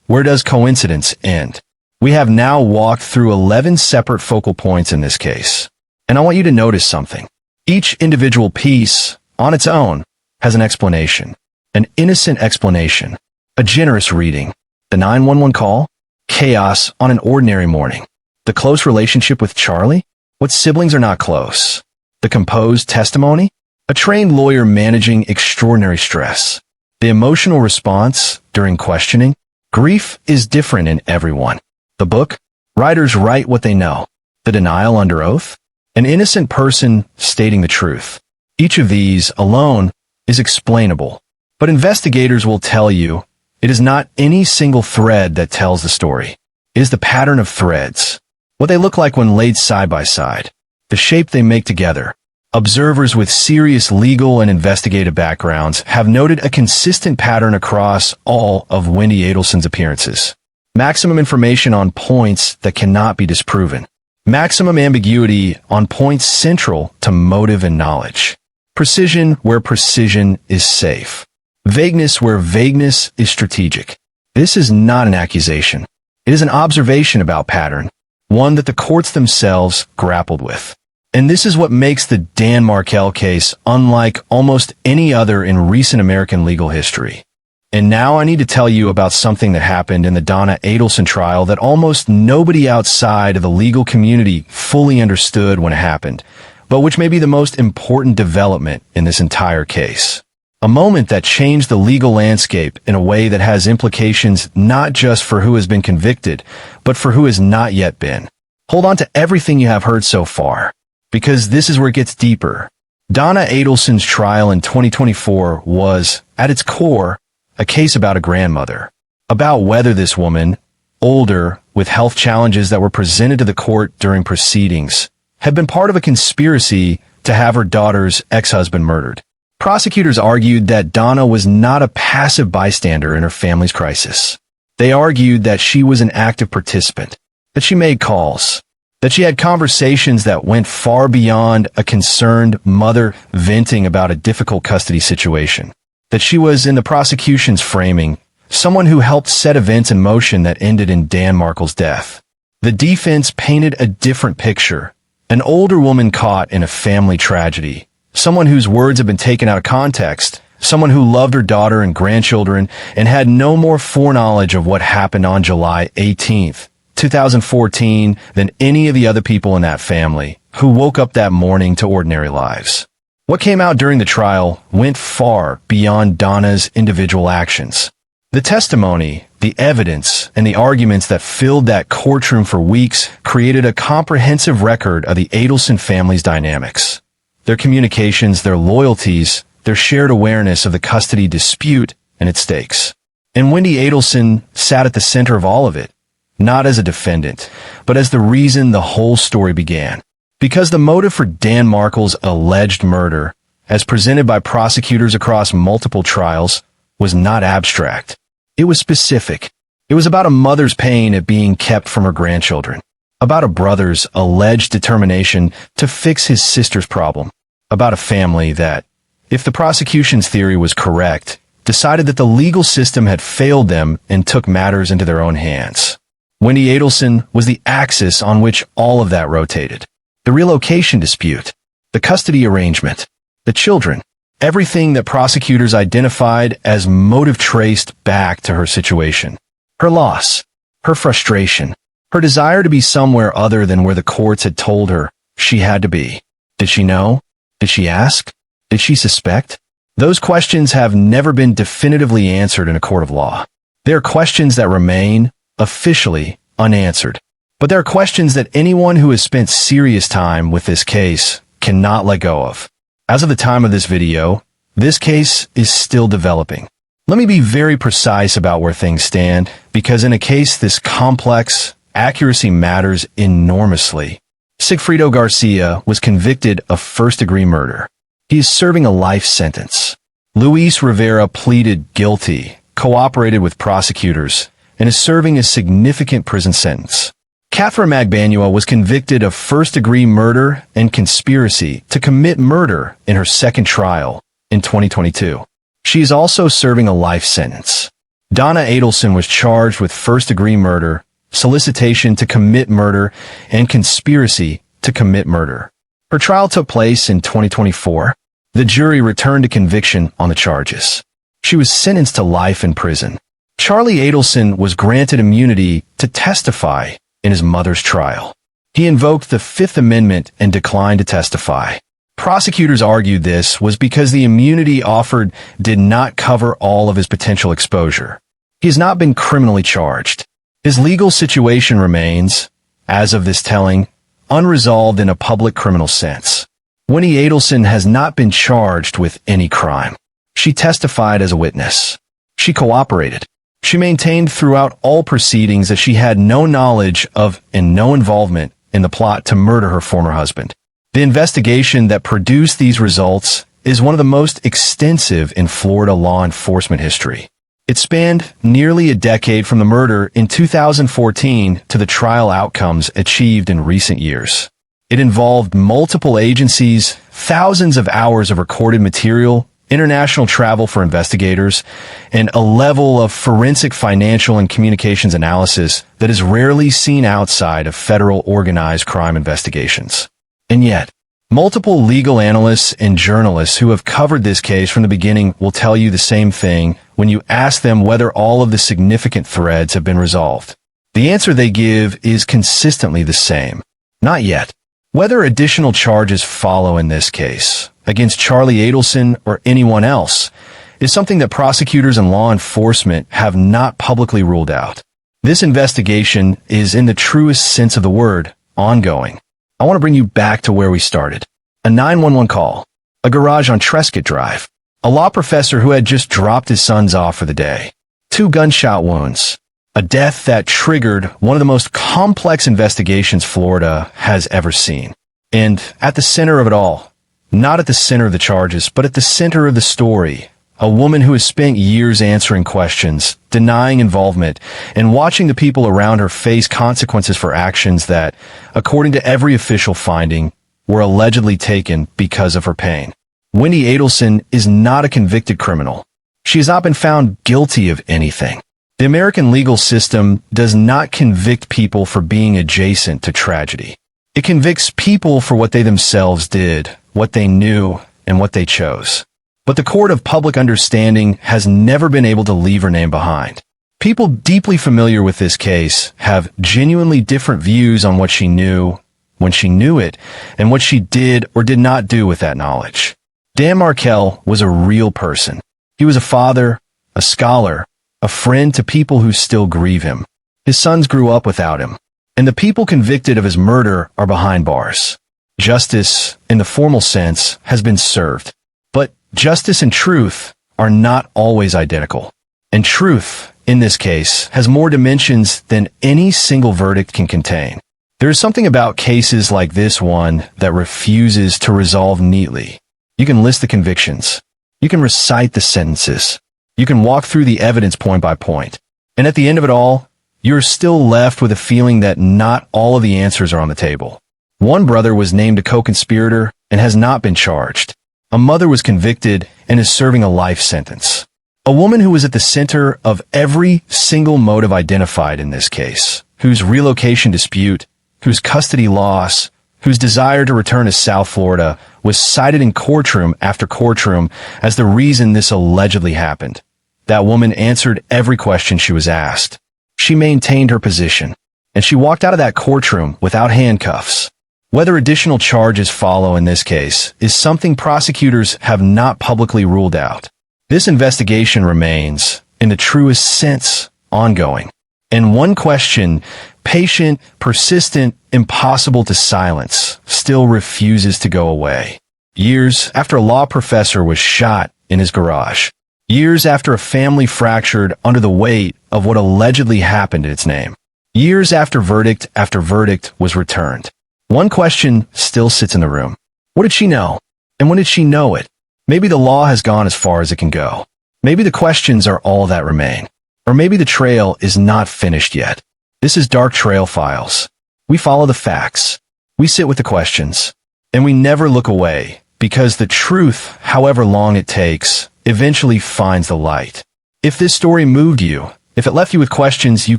where does coincidence end? We have now walked through 11 separate focal points in this case. And I want you to notice something. Each individual piece, on its own, has an explanation, an innocent explanation, a generous reading, the 911 call, chaos on an ordinary morning, the close relationship with Charlie, what siblings are not close, the composed testimony, a trained lawyer managing extraordinary stress, the emotional response during questioning. Grief is different in everyone. The book, writers write what they know, the denial under oath, an innocent person stating the truth. Each of these alone is explainable, but investigators will tell you it is not any single thread that tells the story. It is the pattern of threads, what they look like when laid side by side, the shape they make together. Observers with serious legal and investigative backgrounds have noted a consistent pattern across all of Wendy Adelson's appearances. Maximum information on points that cannot be disproven. Maximum ambiguity on points central to motive and knowledge. Precision where precision is safe. Vagueness where vagueness is strategic. This is not an accusation. It is an observation about pattern, one that the courts themselves grappled with. And this is what makes the Dan Markel case unlike almost any other in recent American legal history. And now I need to tell you about something that happened in the Donna Adelson trial that almost nobody outside of the legal community fully understood when it happened, but which may be the most important development in this entire case. A moment that changed the legal landscape in a way that has implications not just for who has been convicted, but for who has not yet been. Hold on to everything you have heard so far, because this is where it gets deeper. Donna Adelson's trial in 2024 was, at its core, a case about a grandmother, about whether this woman, older, with health challenges that were presented to the court during proceedings, had been part of a conspiracy to have her daughter's ex-husband murdered. Prosecutors argued that Donna was not a passive bystander in her family's crisis. They argued that she was an active participant, that she made calls, that she had conversations that went far beyond a concerned mother venting about a difficult custody situation, that she was, in the prosecution's framing, someone who helped set events in motion that ended in Dan Markel's death. The defense painted a different picture, an older woman caught in a family tragedy, someone whose words had been taken out of context, someone who loved her daughter and grandchildren and had no more foreknowledge of what happened on July 18th, 2014 than any of the other people in that family who woke up that morning to ordinary lives. What came out during the trial went far beyond Donna's individual actions. The testimony, the evidence, and the arguments that filled that courtroom for weeks created a comprehensive record of the Adelson family's dynamics. Their communications, their loyalties, their shared awareness of the custody dispute and its stakes. And Wendy Adelson sat at the center of all of it, not as a defendant, but as the reason the whole story began. Because the motive for Dan Markel's alleged murder, as presented by prosecutors across multiple trials, was not abstract. It was specific. It was about a mother's pain at being kept from her grandchildren, about a brother's alleged determination to fix his sister's problem, about a family that, if the prosecution's theory was correct, decided that the legal system had failed them and took matters into their own hands. Wendy Adelson was the axis on which all of that rotated. The relocation dispute, the custody arrangement, the children, everything that prosecutors identified as motive traced back to her situation. Her loss, her frustration, her desire to be somewhere other than where the courts had told her she had to be. Did she know? Did she ask? Did she suspect? Those questions have never been definitively answered in a court of law. They are questions that remain, officially, unanswered. But there are questions that anyone who has spent serious time with this case cannot let go of. As of the time of this video, this case is still developing. Let me be very precise about where things stand, because in a case this complex, accuracy matters enormously. Sigfrido Garcia was convicted of first-degree murder. He is serving a life sentence. Luis Rivera pleaded guilty, cooperated with prosecutors, and is serving a significant prison sentence. Catherine Magbanua was convicted of first-degree murder and conspiracy to commit murder in her second trial in 2022. She is also serving a life sentence. Donna Adelson was charged with first-degree murder, solicitation to commit murder, and conspiracy to commit murder. Her trial took place in 2024. The jury returned a conviction on the charges. She was sentenced to life in prison. Charlie Adelson was granted immunity to testify in his mother's trial. He invoked the Fifth Amendment and declined to testify. Prosecutors argued this was because the immunity offered did not cover all of his potential exposure. He has not been criminally charged. His legal situation remains, as of this telling, unresolved in a public criminal sense. Wendi Adelson has not been charged with any crime. She testified as a witness. She cooperated. She maintained throughout all proceedings that she had no knowledge of and no involvement in the plot to murder her former husband. The investigation that produced these results is one of the most extensive in Florida law enforcement history. It spanned nearly a decade from the murder in 2014 to the trial outcomes achieved in recent years. It involved multiple agencies, thousands of hours of recorded material, international travel for investigators, and a level of forensic financial and communications analysis that is rarely seen outside of federal organized crime investigations. And yet, multiple legal analysts and journalists who have covered this case from the beginning will tell you the same thing when you ask them whether all of the significant threads have been resolved. The answer they give is consistently the same. Not yet. Whether additional charges follow in this case, against Charlie Adelson or anyone else, is something that prosecutors and law enforcement have not publicly ruled out. This investigation is, in the truest sense of the word, ongoing. I want to bring you back to where we started. A 911 call, a garage on Trescott Drive, a law professor who had just dropped his sons off for the day, 2 gunshot wounds, a death that triggered one of the most complex investigations Florida has ever seen. And at the center of it all, not at the center of the charges, but at the center of the story, a woman who has spent years answering questions, denying involvement, and watching the people around her face consequences for actions that, according to every official finding, were allegedly taken because of her pain. Wendi Adelson is not a convicted criminal. She has not been found guilty of anything. The American legal system does not convict people for being adjacent to tragedy. It convicts people for what they themselves did, what they knew, and what they chose. But the court of public understanding has never been able to leave her name behind. People deeply familiar with this case have genuinely different views on what she knew, when she knew it, and what she did or did not do with that knowledge. Dan Markel was a real person. He was a father, a scholar, a friend to people who still grieve him. His sons grew up without him, and the people convicted of his murder are behind bars. Justice, in the formal sense, has been served. But justice and truth are not always identical. And truth, in this case, has more dimensions than any single verdict can contain. There is something about cases like this one that refuses to resolve neatly. You can list the convictions. You can recite the sentences. You can walk through the evidence point by point. And at the end of it all, you're still left with a feeling that not all of the answers are on the table. One brother was named a co-conspirator and has not been charged. A mother was convicted and is serving a life sentence. A woman who was at the center of every single motive identified in this case, whose relocation dispute, whose custody loss, whose desire to return to South Florida was cited in courtroom after courtroom as the reason this allegedly happened. That woman answered every question she was asked. She maintained her position, and she walked out of that courtroom without handcuffs. Whether additional charges follow in this case is something prosecutors have not publicly ruled out. This investigation remains, in the truest sense, ongoing. And one question, patient, persistent, impossible to silence, still refuses to go away. Years after a law professor was shot in his garage. Years after a family fractured under the weight of what allegedly happened in its name. Years after verdict was returned. One question still sits in the room. What did she know? And when did she know it? Maybe the law has gone as far as it can go. Maybe the questions are all that remain. Or maybe the trail is not finished yet. This is Dark Trail Files. We follow the facts. We sit with the questions. And we never look away, because the truth, however long it takes, eventually finds the light. If this story moved you, if it left you with questions you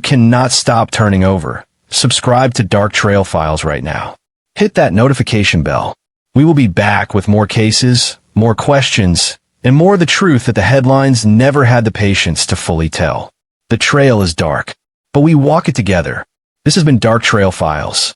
cannot stop turning over, subscribe to Dark Trail Files right now. Hit that notification bell. We will be back with more cases, more questions, and more of the truth that the headlines never had the patience to fully tell. The trail is dark, but we walk it together. This has been Dark Trail Files.